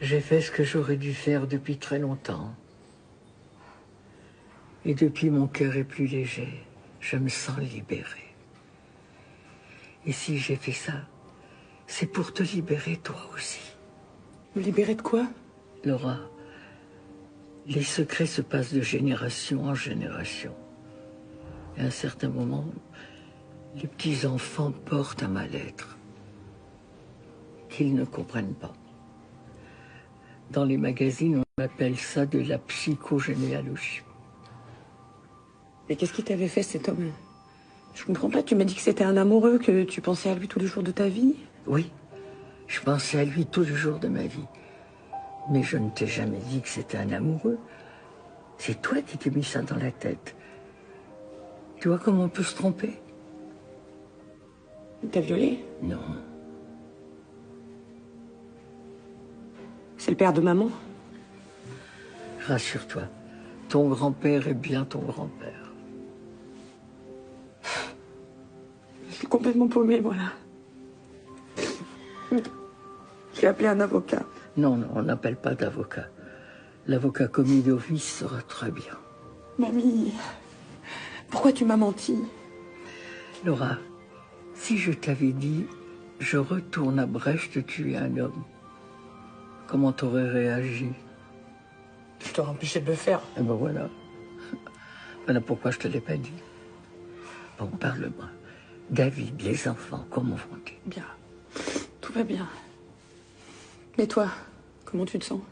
J'ai fait ce que j'aurais dû faire depuis très longtemps. Et depuis, mon cœur est plus léger. Je me sens libérée. Et si j'ai fait ça, c'est pour te libérer toi aussi. Me libérer de quoi? Laura, les secrets se passent de génération en génération. Et à un certain moment, les petits-enfants portent un mal-être. qu'ils ne comprennent pas. Dans les magazines, on appelle ça de la psychogénéalogie. Et qu'est-ce qui t'avait fait, cet homme? Je comprends pas, tu m'as dit que c'était un amoureux, que tu pensais à lui tous les jours de ta vie. Oui, je pensais à lui tous les jours de ma vie. Mais je ne t'ai jamais dit que c'était un amoureux. C'est toi qui t'es mis ça dans la tête. Tu vois comment on peut se tromper? Il t'a violé? Non. C'est le père de maman? Rassure-toi, ton grand-père est bien ton grand-père. Je suis complètement paumée, voilà. J'ai appelé un avocat. Non, non, on n'appelle pas d'avocat. L'avocat commis d'office sera très bien. Mamie, pourquoi tu m'as menti? Laura, si je t'avais dit « je retourne à Brest tuer un homme », comment t'aurais réagi? Je t'aurais empêché de le faire. Eh ben voilà. Voilà pourquoi je te l'ai pas dit. Bon, parle-moi. David, les enfants, comment vont-ils? Bien. Tout va bien. Mais toi, comment tu te sens?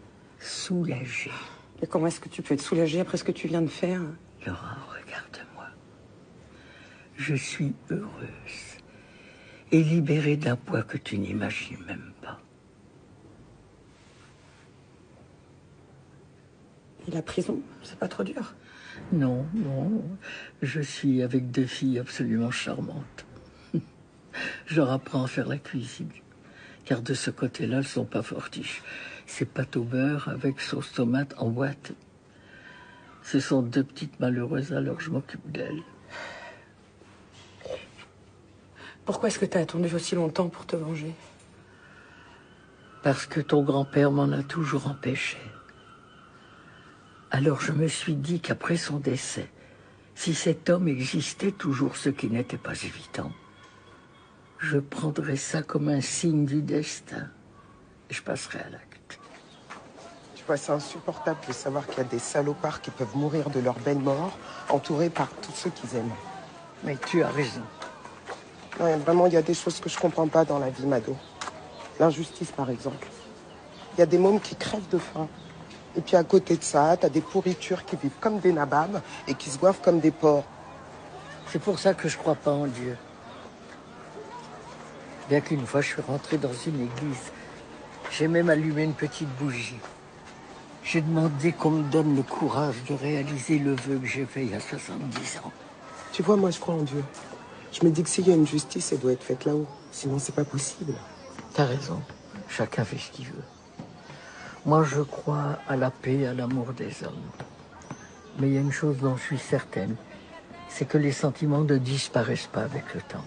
Soulagée. Et comment est-ce que tu peux être soulagée après ce que tu viens de faire? Laura, regarde-moi. Je suis heureuse et libérée d'un poids que tu n'imagines même pas. Et la prison, c'est pas trop dur? Non, non. Je suis avec 2 filles absolument charmantes. Je leur apprends à faire la cuisine. Car de ce côté-là, elles sont pas fortiches. C'est pâte au beurre avec sauce tomate en boîte. Ce sont 2 petites malheureuses, alors je m'occupe d'elles. Pourquoi est-ce que t'as attendu aussi longtemps pour te venger? Parce que ton grand-père m'en a toujours empêché. Alors je me suis dit qu'après son décès, si cet homme existait toujours, ce qui n'était pas évident, je prendrais ça comme un signe du destin. Et je passerai à l'acte. Tu vois, c'est insupportable de savoir qu'il y a des salopards qui peuvent mourir de leur belle mort, entourés par tous ceux qu'ils aiment. Mais tu as raison. Ouais, vraiment, il y a des choses que je comprends pas dans la vie, Mado. L'injustice, par exemple. Il y a des mômes qui crèvent de faim. Et puis à côté de ça, t'as des pourritures qui vivent comme des nababs et qui se goivent comme des porcs. C'est pour ça que je crois pas en Dieu. Bien qu'une fois, je suis rentré dans une église. J'ai même allumé une petite bougie. J'ai demandé qu'on me donne le courage de réaliser le vœu que j'ai fait il y a 70 ans. Tu vois, moi, je crois en Dieu. Je me dis que s'il y a une justice, elle doit être faite là-haut. Sinon, c'est pas possible. T'as raison. Chacun fait ce qu'il veut. Moi, je crois à la paix et à l'amour des hommes. Mais il y a une chose dont je suis certaine, c'est que les sentiments ne disparaissent pas avec le temps.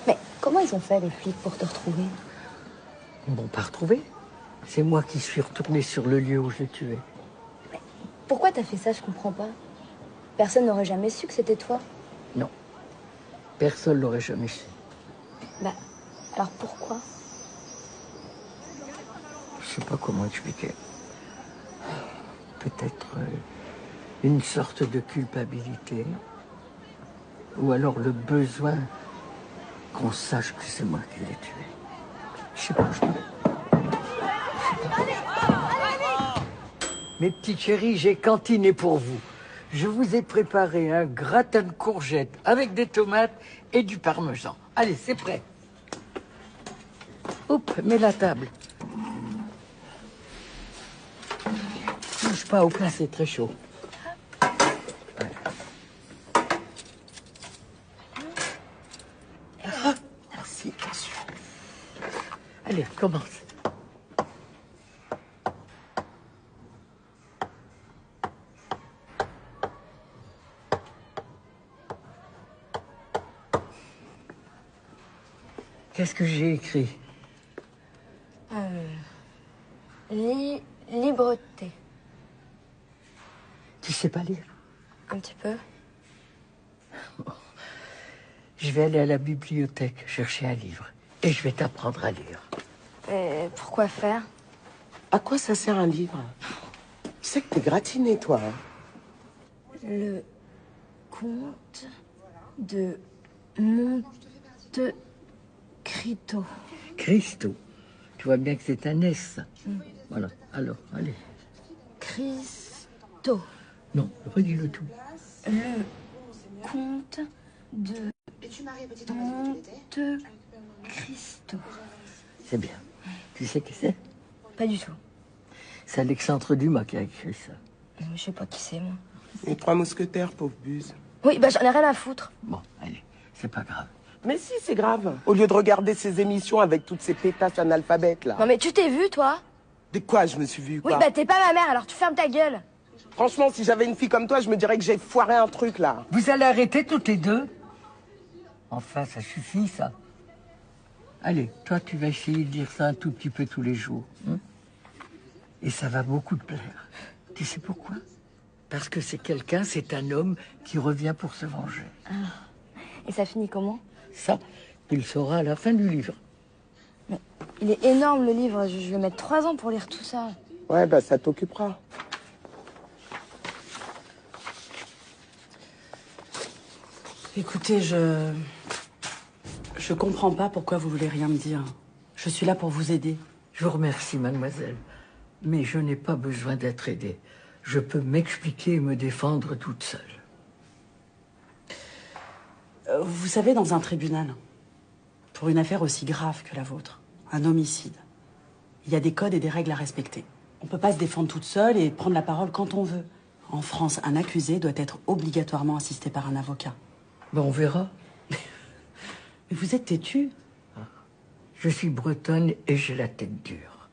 Mais comment ils ont fait, les flics, pour te retrouver? Ils m'ont pas retrouvé. C'est moi qui suis retourné sur le lieu où je l'ai tué. Pourquoi t'as fait ça, je comprends pas. Personne n'aurait jamais su que c'était toi. Non. Personne l'aurait jamais su. Bah, alors pourquoi? Je sais pas comment expliquer. Peut-être une sorte de culpabilité. Ou alors le besoin qu'on sache que c'est moi qui l'ai tué. Je sais pas. Mes petits chéris, j'ai cantiné pour vous. Je vous ai préparé un gratin de courgettes avec des tomates et du parmesan. Allez, c'est prêt. Oups, mets la table. Touche pas au plat, c'est très chaud. Ah, merci, attention. Allez, commence. Qu'est-ce que j'ai écrit? Libreté. Tu sais pas lire? Un petit peu. Je vais aller à la bibliothèque chercher un livre. Et je vais t'apprendre à lire. Et pourquoi faire? À quoi ça sert un livre? Tu sais que t'es gratiné, toi. Le conte de Monte de Crito. Christo. Tu vois bien que c'est un S. Voilà. Alors, allez. Christo. Non, redis-le tout. Le comte de Monte Cristo. C'est bien. Tu sais qui c'est? Pas du tout. C'est Alexandre Dumas qui a écrit ça. Je sais pas qui c'est, moi. Les trois mousquetaires, pauvre buse. Oui, bah j'en ai rien à foutre. Bon, allez, c'est pas grave. Mais si, c'est grave. Au lieu de regarder ces émissions avec toutes ces pétasses analphabètes, là. Non mais tu t'es vu, toi? De quoi je me suis vue, Oui, quoi? bah t'es pas ma mère, alors tu fermes ta gueule. Franchement, si j'avais une fille comme toi, je me dirais que j'ai foiré un truc, là. Vous allez arrêter toutes les deux? Enfin, ça suffit, ça. Allez, toi, tu vas essayer de dire ça un tout petit peu tous les jours. Hein? Et ça va beaucoup te plaire. Tu sais pourquoi? Parce que c'est quelqu'un, c'est un homme qui revient pour se venger. Ah. Et ça finit comment? Ça, tu le sauras à la fin du livre. Mais il est énorme, le livre. Je vais mettre 3 ans pour lire tout ça. Ouais, bah ça t'occupera. Écoutez, je comprends pas pourquoi vous voulez rien me dire. Je suis là pour vous aider. Je vous remercie, mademoiselle. Mais je n'ai pas besoin d'être aidée. Je peux m'expliquer et me défendre toute seule. Vous savez, dans un tribunal, pour une affaire aussi grave que la vôtre, un homicide, il y a des codes et des règles à respecter. On peut pas se défendre toute seule et prendre la parole quand on veut. En France, un accusé doit être obligatoirement assisté par un avocat. Ben, on verra. Mais vous êtes têtue. Je suis bretonne et j'ai la tête dure.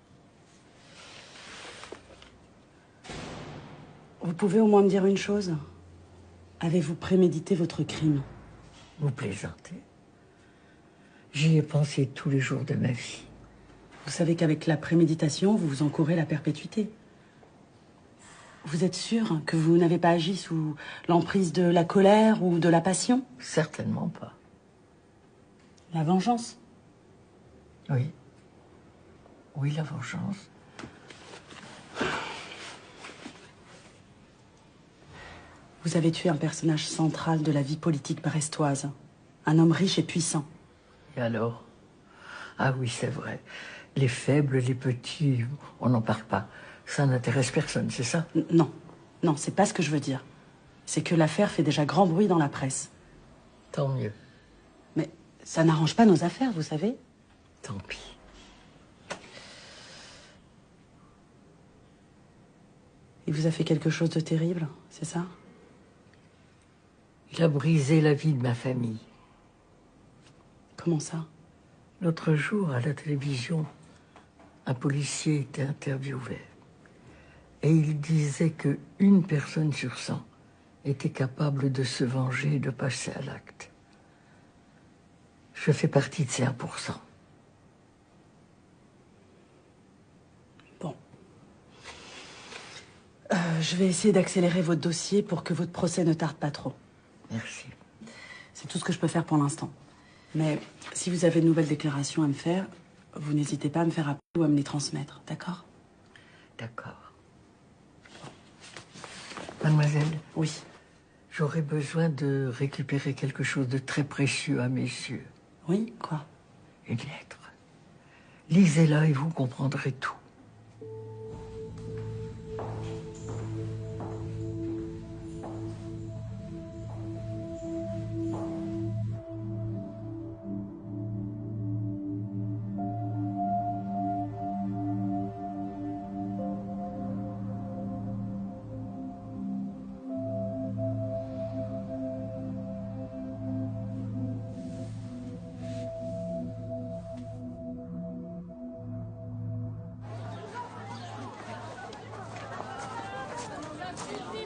Vous pouvez au moins me dire une chose? Avez-vous prémédité votre crime? Vous plaisantez. J'y ai pensé tous les jours de ma vie. Vous savez qu'avec la préméditation, vous encourez la perpétuité. Vous êtes sûr que vous n'avez pas agi sous l'emprise de la colère ou de la passion? Certainement pas. La vengeance? Oui. Oui, la vengeance. Vous avez tué un personnage central de la vie politique brestoise. Un homme riche et puissant. Et alors? Ah oui, c'est vrai. Les faibles, les petits, on n'en parle pas. Ça n'intéresse personne, c'est ça? Non. Non, c'est pas ce que je veux dire. C'est que l'affaire fait déjà grand bruit dans la presse. Tant mieux. Mais ça n'arrange pas nos affaires, vous savez. Tant pis. Il vous a fait quelque chose de terrible, c'est ça? Il a brisé la vie de ma famille. Comment ça? L'autre jour, à la télévision, un policier était interviewé. Et il disait que 1 personne sur 100 était capable de se venger et de passer à l'acte. Je fais partie de ces 1%. Bon. Je vais essayer d'accélérer votre dossier pour que votre procès ne tarde pas trop. Merci. C'est tout ce que je peux faire pour l'instant. Mais si vous avez de nouvelles déclarations à me faire, vous n'hésitez pas à me faire appeler ou à me les transmettre, d'accord? D'accord. Mademoiselle? Oui. J'aurais besoin de récupérer quelque chose de très précieux à mes yeux. Oui, quoi? Une lettre. Lisez-la et vous comprendrez tout.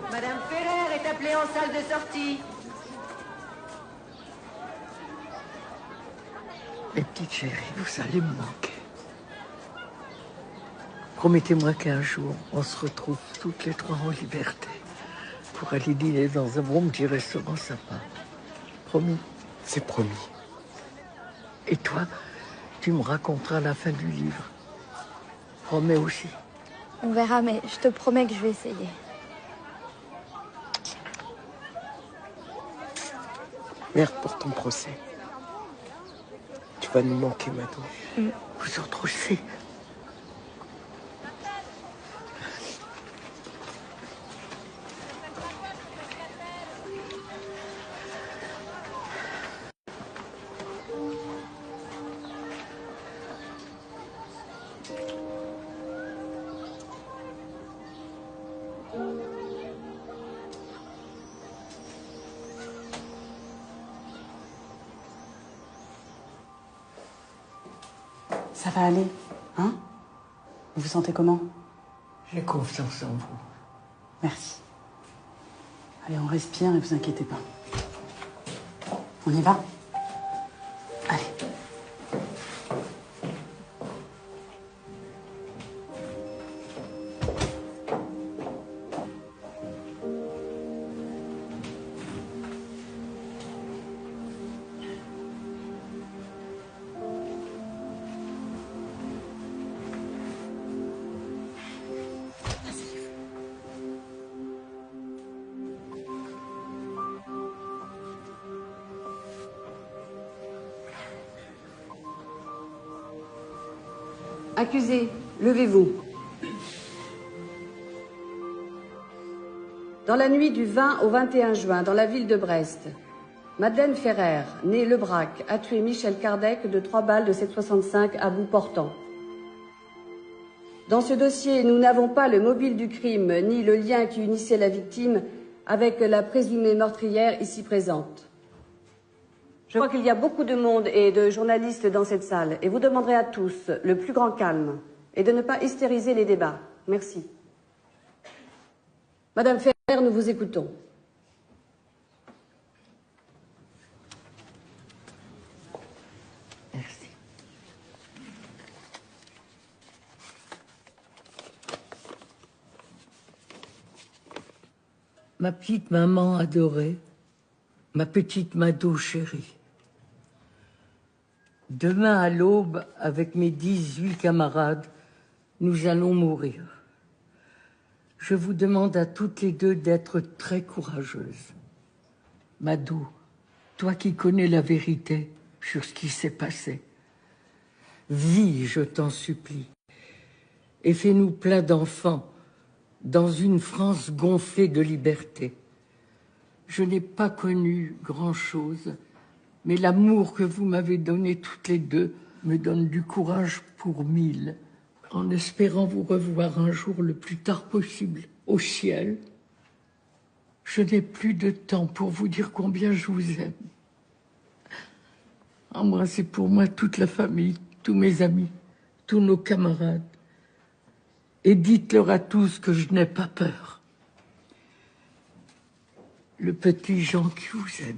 Madame Ferrer est appelée en salle de sortie. Mes petites chéries, vous allez me manquer. Promettez-moi qu'un jour, on se retrouve toutes les 3 en liberté pour aller dîner dans un bon petit restaurant sympa. Promis? C'est promis. Et toi, tu me raconteras la fin du livre. Promets aussi. On verra, mais je te promets que je vais essayer. Merde pour ton procès. Tu vas nous manquer, Mado. Vous autres aussi. Ça va aller, hein? Vous vous sentez comment? J'ai confiance en vous. Merci. Allez, on respire et vous inquiétez pas. On y va? Allez. Accusé, levez-vous. Dans la nuit du 20 au 21 juin, dans la ville de Brest, Madeleine Ferrer, née Lebrac, a tué Michel Kardec de 3 balles de 7,65 à bout portant. Dans ce dossier, nous n'avons pas le mobile du crime, ni le lien qui unissait la victime avec la présumée meurtrière ici présente. Je crois qu'il y a beaucoup de monde et de journalistes dans cette salle, et vous demanderez à tous le plus grand calme et de ne pas hystériser les débats. Merci. Madame Ferrer, nous vous écoutons. Merci. Ma petite maman adorée, ma petite Mado chérie. Demain à l'aube, avec mes 18 camarades, nous allons mourir. Je vous demande à toutes les deux d'être très courageuses. Mado, toi qui connais la vérité sur ce qui s'est passé, vis, je t'en supplie, et fais-nous plein d'enfants dans une France gonflée de liberté. Je n'ai pas connu grand-chose, mais l'amour que vous m'avez donné toutes les deux me donne du courage pour 1000, en espérant vous revoir un jour le plus tard possible au ciel. Je n'ai plus de temps pour vous dire combien je vous aime. Embrassez pour moi toute la famille, tous mes amis, tous nos camarades, et dites-leur à tous que je n'ai pas peur. Le petit Jean qui vous aime.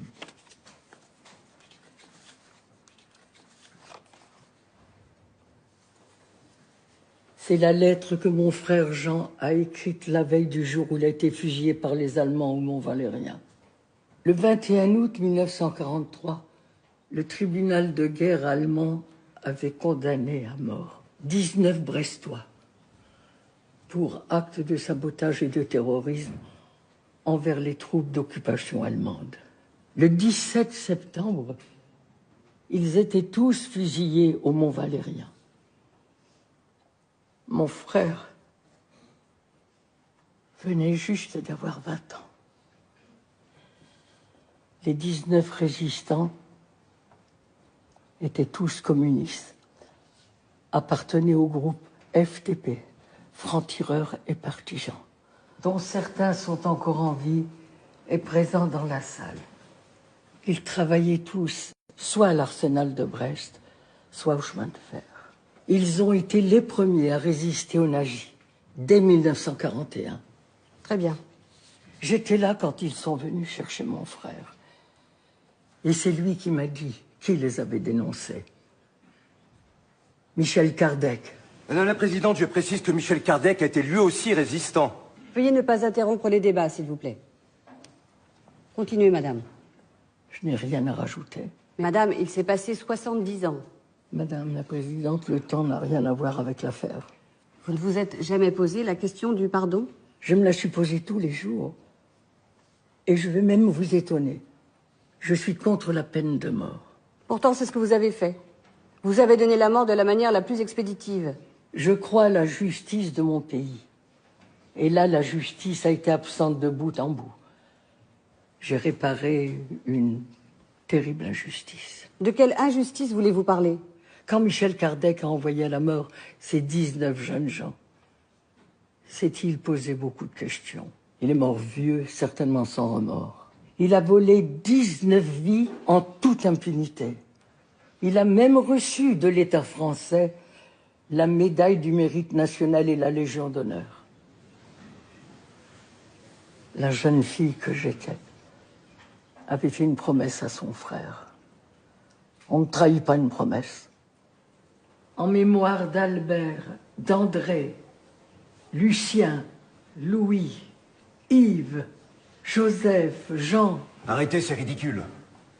C'est la lettre que mon frère Jean a écrite la veille du jour où il a été fusillé par les Allemands au Mont-Valérien. Le 21 août 1943, le tribunal de guerre allemand avait condamné à mort 19 Brestois pour actes de sabotage et de terrorisme envers les troupes d'occupation allemande. Le 17 septembre, ils étaient tous fusillés au Mont-Valérien. Mon frère venait juste d'avoir 20 ans. Les 19 résistants étaient tous communistes, appartenaient au groupe FTP, francs-tireurs et partisans, dont certains sont encore en vie et présents dans la salle. Ils travaillaient tous, soit à l'arsenal de Brest, soit au chemin de fer. Ils ont été les premiers à résister aux nazis, dès 1941. Très bien. J'étais là quand ils sont venus chercher mon frère. Et c'est lui qui m'a dit qui les avait dénoncés. Michel Kardec. Madame la Présidente, je précise que Michel Kardec a été lui aussi résistant. Veuillez ne pas interrompre les débats, s'il vous plaît. Continuez, madame. Je n'ai rien à rajouter. Madame, il s'est passé 70 ans. Madame la Présidente, le temps n'a rien à voir avec l'affaire. Vous ne vous êtes jamais posé la question du pardon? Je me la suis posée tous les jours. Et je vais même vous étonner. Je suis contre la peine de mort. Pourtant, c'est ce que vous avez fait. Vous avez donné la mort de la manière la plus expéditive. Je crois à la justice de mon pays. Et là, la justice a été absente de bout en bout. J'ai réparé une terrible injustice. De quelle injustice voulez-vous parler? Quand Michel Kardec a envoyé à la mort ces 19 jeunes gens, s'est-il posé beaucoup de questions? Il est mort vieux, certainement sans remords. Il a volé 19 vies en toute impunité. Il a même reçu de l'État français la médaille du mérite national et la Légion d'honneur. La jeune fille que j'étais avait fait une promesse à son frère. On ne trahit pas une promesse. En mémoire d'Albert, d'André, Lucien, Louis, Yves, Joseph, Jean. Arrêtez, c'est ridicule.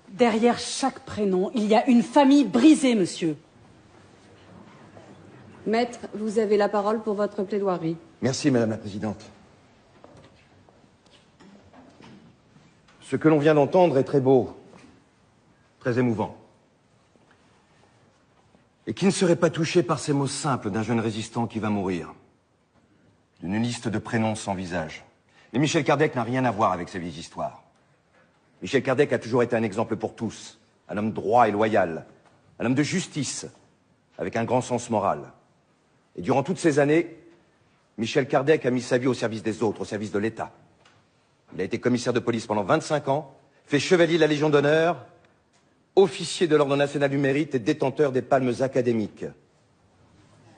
Derrière chaque prénom, il y a une famille brisée, monsieur. Maître, vous avez la parole pour votre plaidoirie. Merci, Madame la Présidente. Ce que l'on vient d'entendre est très beau, très émouvant. Et qui ne serait pas touché par ces mots simples d'un jeune résistant qui va mourir? D'une liste de prénoms sans visage. Mais Michel Kardec n'a rien à voir avec ces vieilles histoires. Michel Kardec a toujours été un exemple pour tous, un homme droit et loyal, un homme de justice, avec un grand sens moral. Et durant toutes ces années, Michel Kardec a mis sa vie au service des autres, au service de l'État. Il a été commissaire de police pendant 25 ans, fait chevalier de la Légion d'honneur, officier de l'Ordre national du mérite et détenteur des palmes académiques.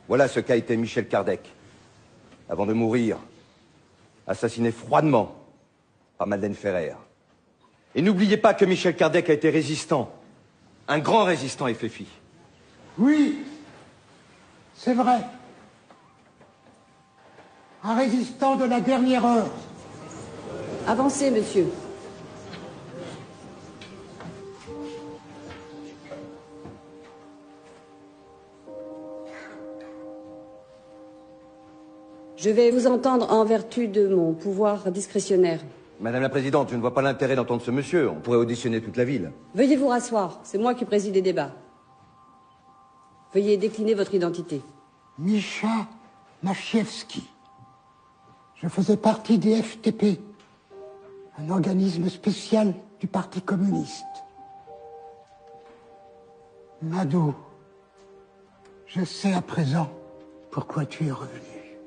Voilà ce qu'a été Michel Kardec, avant de mourir, assassiné froidement par Madeleine Ferrer. Et n'oubliez pas que Michel Kardec a été résistant, un grand résistant FFI. Oui, c'est vrai. Un résistant de la dernière heure. Avancez, monsieur. Je vais vous entendre en vertu de mon pouvoir discrétionnaire. Madame la Présidente, je ne vois pas l'intérêt d'entendre ce monsieur. On pourrait auditionner toute la ville. Veuillez vous rasseoir, c'est moi qui préside les débats. Veuillez décliner votre identité. Mischa Machiewski. Je faisais partie des FTP, un organisme spécial du Parti communiste. Mado, je sais à présent pourquoi tu es revenu.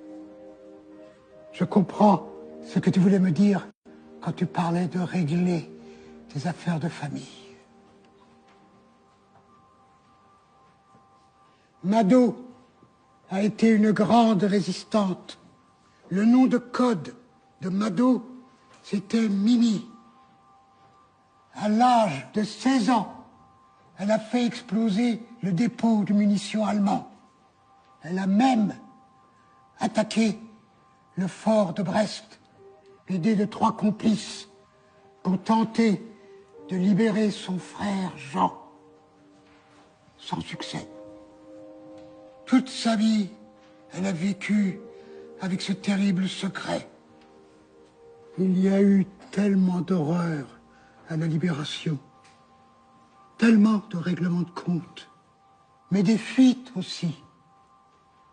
Je comprends ce que tu voulais me dire quand tu parlais de régler tes affaires de famille. Mado a été une grande résistante. Le nom de code de Mado, c'était Mimi. À l'âge de 16 ans, elle a fait exploser le dépôt de munitions allemand. Elle a même attaqué le fort de Brest, aidé de 3 complices, pour tenter de libérer son frère Jean. Sans succès. Toute sa vie, elle a vécu avec ce terrible secret. Il y a eu tellement d'horreurs à la Libération, tellement de règlements de compte, mais des fuites aussi.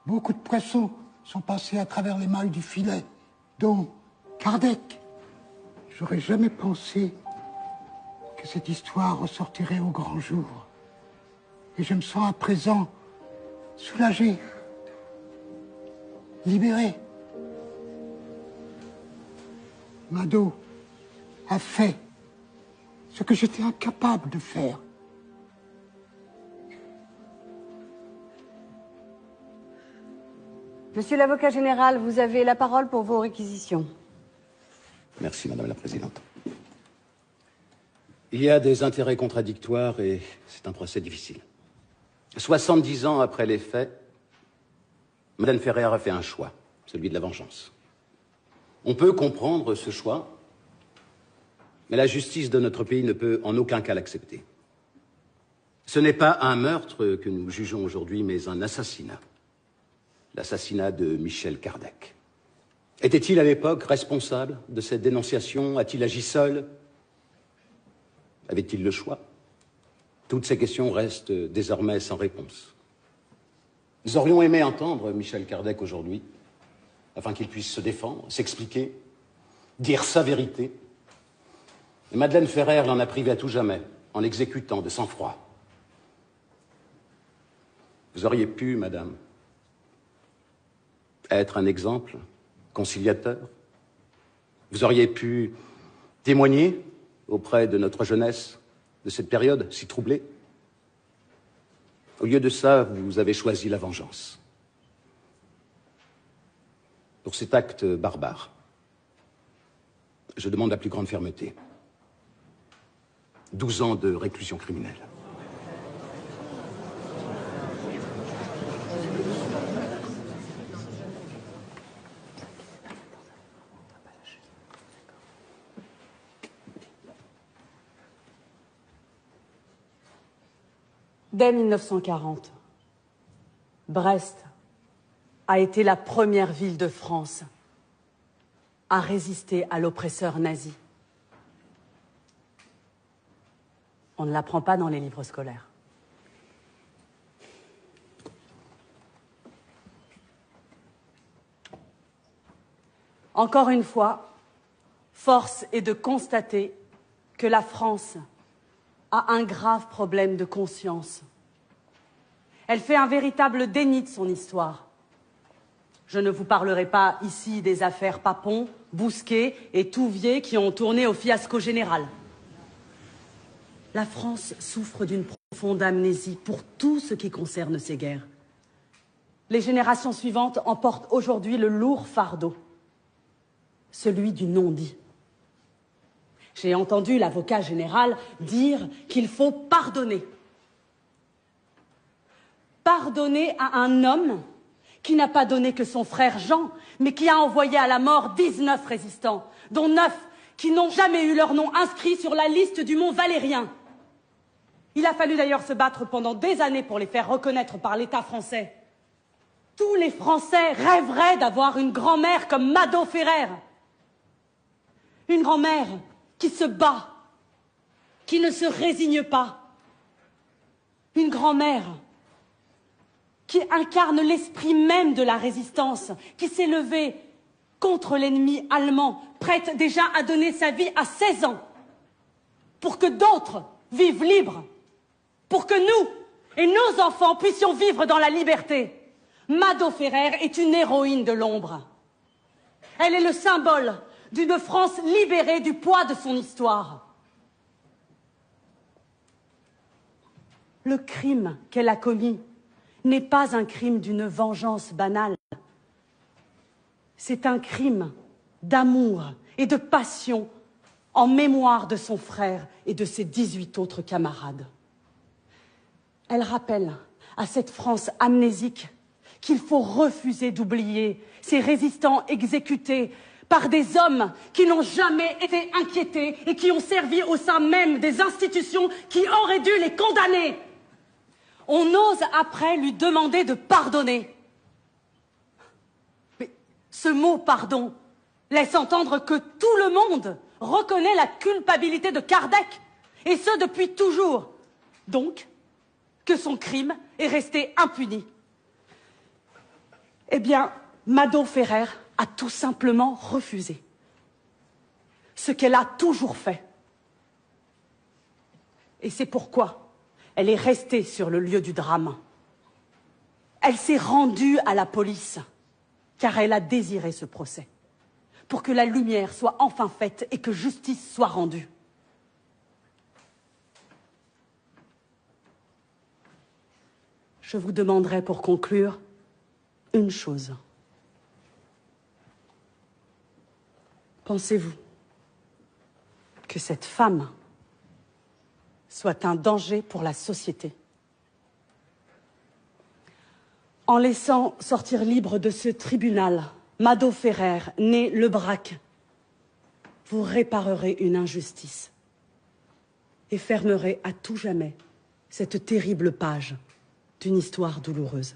Beaucoup de poissons sont passés à travers les mailles du filet, dont Kardec. J'aurais jamais pensé que cette histoire ressortirait au grand jour. Et je me sens à présent soulagé, libéré. Mado a fait ce que j'étais incapable de faire. Monsieur l'avocat général, vous avez la parole pour vos réquisitions. Merci, Madame la Présidente. Il y a des intérêts contradictoires et c'est un procès difficile. 70 ans après les faits, Madame Ferrer a fait un choix, celui de la vengeance. On peut comprendre ce choix, mais la justice de notre pays ne peut en aucun cas l'accepter. Ce n'est pas un meurtre que nous jugeons aujourd'hui, mais un assassinat. L'assassinat de Michel Kardec. Était-il à l'époque responsable de cette dénonciation? A-t-il agi seul? Avait-il le choix? Toutes ces questions restent désormais sans réponse. Nous aurions aimé entendre Michel Kardec aujourd'hui, afin qu'il puisse se défendre, s'expliquer, dire sa vérité. Et Madeleine Ferrer l'en a privé à tout jamais, en l'exécutant de sang-froid. Vous auriez pu, madame, être un exemple conciliateur. Vous auriez pu témoigner auprès de notre jeunesse de cette période si troublée. Au lieu de ça, vous avez choisi la vengeance. Pour cet acte barbare, je demande la plus grande fermeté. 12 ans de réclusion criminelle. Dès 1940, Brest a été la première ville de France à résister à l'oppresseur nazi. On ne l'apprend pas dans les livres scolaires. Encore une fois, force est de constater que la France a un grave problème de conscience. Elle fait un véritable déni de son histoire. Je ne vous parlerai pas ici des affaires Papon, Bousquet et Touvier qui ont tourné au fiasco général. La France souffre d'une profonde amnésie pour tout ce qui concerne ces guerres. Les générations suivantes en portent aujourd'hui le lourd fardeau, celui du non-dit. J'ai entendu l'avocat général dire qu'il faut pardonner. Pardonner à un homme qui n'a pas donné que son frère Jean, mais qui a envoyé à la mort 19 résistants, dont 9 qui n'ont jamais eu leur nom inscrit sur la liste du Mont Valérien. Il a fallu d'ailleurs se battre pendant des années pour les faire reconnaître par l'État français. Tous les Français rêveraient d'avoir une grand-mère comme Mado Ferrer. Une grand-mère qui se bat, qui ne se résigne pas. Une grand-mère qui incarne l'esprit même de la résistance, qui s'est levée contre l'ennemi allemand, prête déjà à donner sa vie à 16 ans, pour que d'autres vivent libres, pour que nous et nos enfants puissions vivre dans la liberté. Mado Ferrer est une héroïne de l'ombre. Elle est le symbole d'une France libérée du poids de son histoire. Le crime qu'elle a commis n'est pas un crime d'une vengeance banale. C'est un crime d'amour et de passion en mémoire de son frère et de ses 18 autres camarades. Elle rappelle à cette France amnésique qu'il faut refuser d'oublier ces résistants exécutés par des hommes qui n'ont jamais été inquiétés et qui ont servi au sein même des institutions qui auraient dû les condamner. On ose après lui demander de pardonner. Mais ce mot pardon laisse entendre que tout le monde reconnaît la culpabilité de Kardec, et ce depuis toujours. Donc, que son crime est resté impuni. Eh bien, Mado Ferrer a tout simplement refusé ce qu'elle a toujours fait. Et c'est pourquoi elle est restée sur le lieu du drame. Elle s'est rendue à la police, car elle a désiré ce procès, pour que la lumière soit enfin faite et que justice soit rendue. Je vous demanderai pour conclure une chose. Pensez-vous que cette femme soit un danger pour la société? En laissant sortir libre de ce tribunal Mado Ferrer, né Lebrac, vous réparerez une injustice et fermerez à tout jamais cette terrible page d'une histoire douloureuse.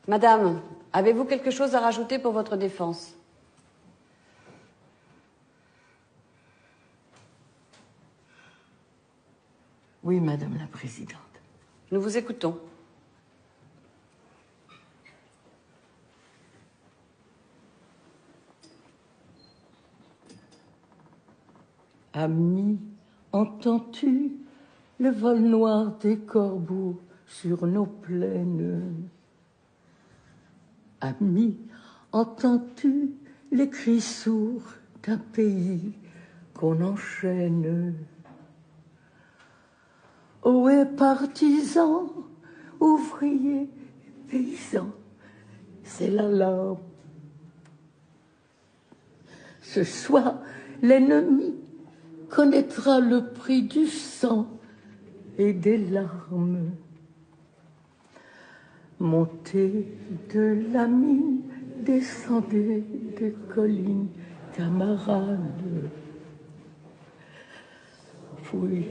Madame, avez-vous quelque chose à rajouter pour votre défense? Oui, Madame la Présidente. Nous vous écoutons. Ami, entends-tu le vol noir des corbeaux sur nos plaines? Ami, entends-tu les cris sourds d'un pays qu'on enchaîne? Ohé partisans, ouvriers, paysans, c'est l'alarme. Ce soir, l'ennemi connaîtra le prix du sang et des larmes. Montez de la mine, descendez des collines, camarades. Oui.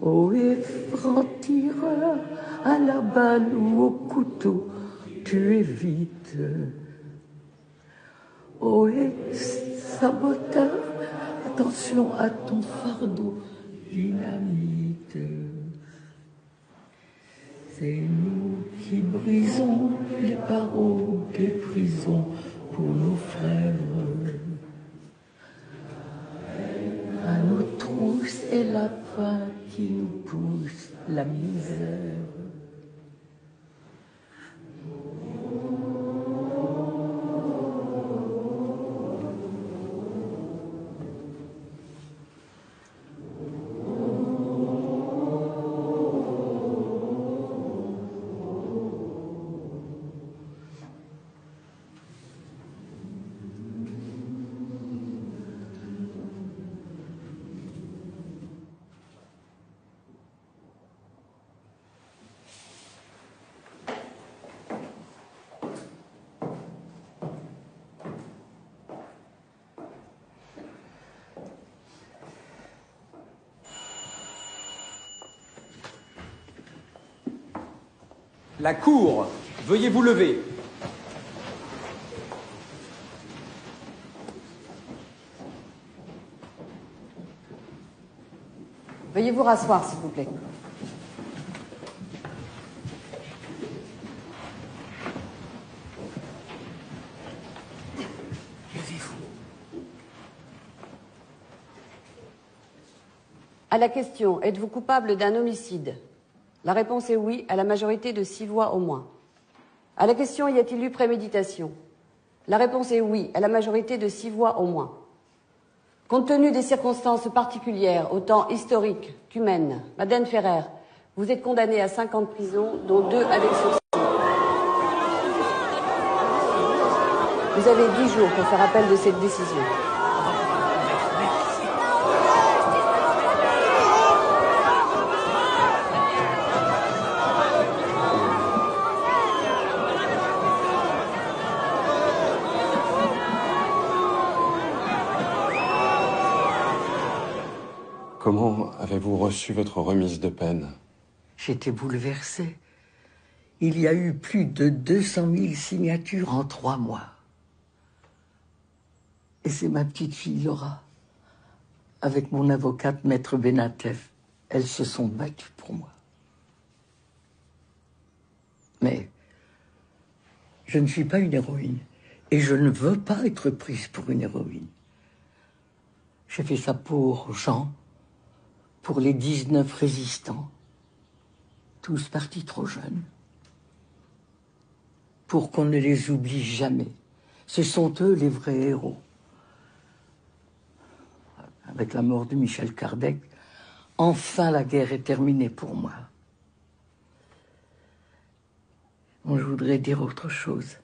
Ohé franc-tireur, à la balle ou au couteau, tu évites. Ohé saboteur, attention à ton fardeau, dynamite. C'est nous qui brisons les barreaux des prisons pour nos frères. À nos trousses et la faim qui nous pousse la misère. La cour, veuillez vous lever. Veuillez vous rasseoir, s'il vous plaît. À la question, êtes-vous coupable d'un homicide? La réponse est oui, à la majorité de 6 voix au moins. À la question, y a-t-il eu préméditation? La réponse est oui, à la majorité de 6 voix au moins. Compte tenu des circonstances particulières, autant historiques qu'humaines, Madeleine Ferrer, vous êtes condamnée à 5 ans de prison, dont 2 avec sursis. Vous avez 10 jours pour faire appel de cette décision. Comment avez-vous reçu votre remise de peine? J'étais bouleversée. Il y a eu plus de 200 000 signatures en 3 mois. Et c'est ma petite fille Laura, avec mon avocate Maître Benatef. Elles se sont battues pour moi. Mais je ne suis pas une héroïne. Et je ne veux pas être prise pour une héroïne. J'ai fait ça pour Jean, pour les 19 résistants, tous partis trop jeunes, pour qu'on ne les oublie jamais. Ce sont eux les vrais héros. Avec la mort de Michel Kardec, enfin la guerre est terminée pour moi. Bon, je voudrais dire autre chose.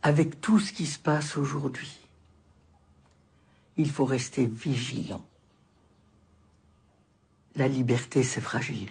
Avec tout ce qui se passe aujourd'hui, il faut rester vigilant. La liberté, c'est fragile.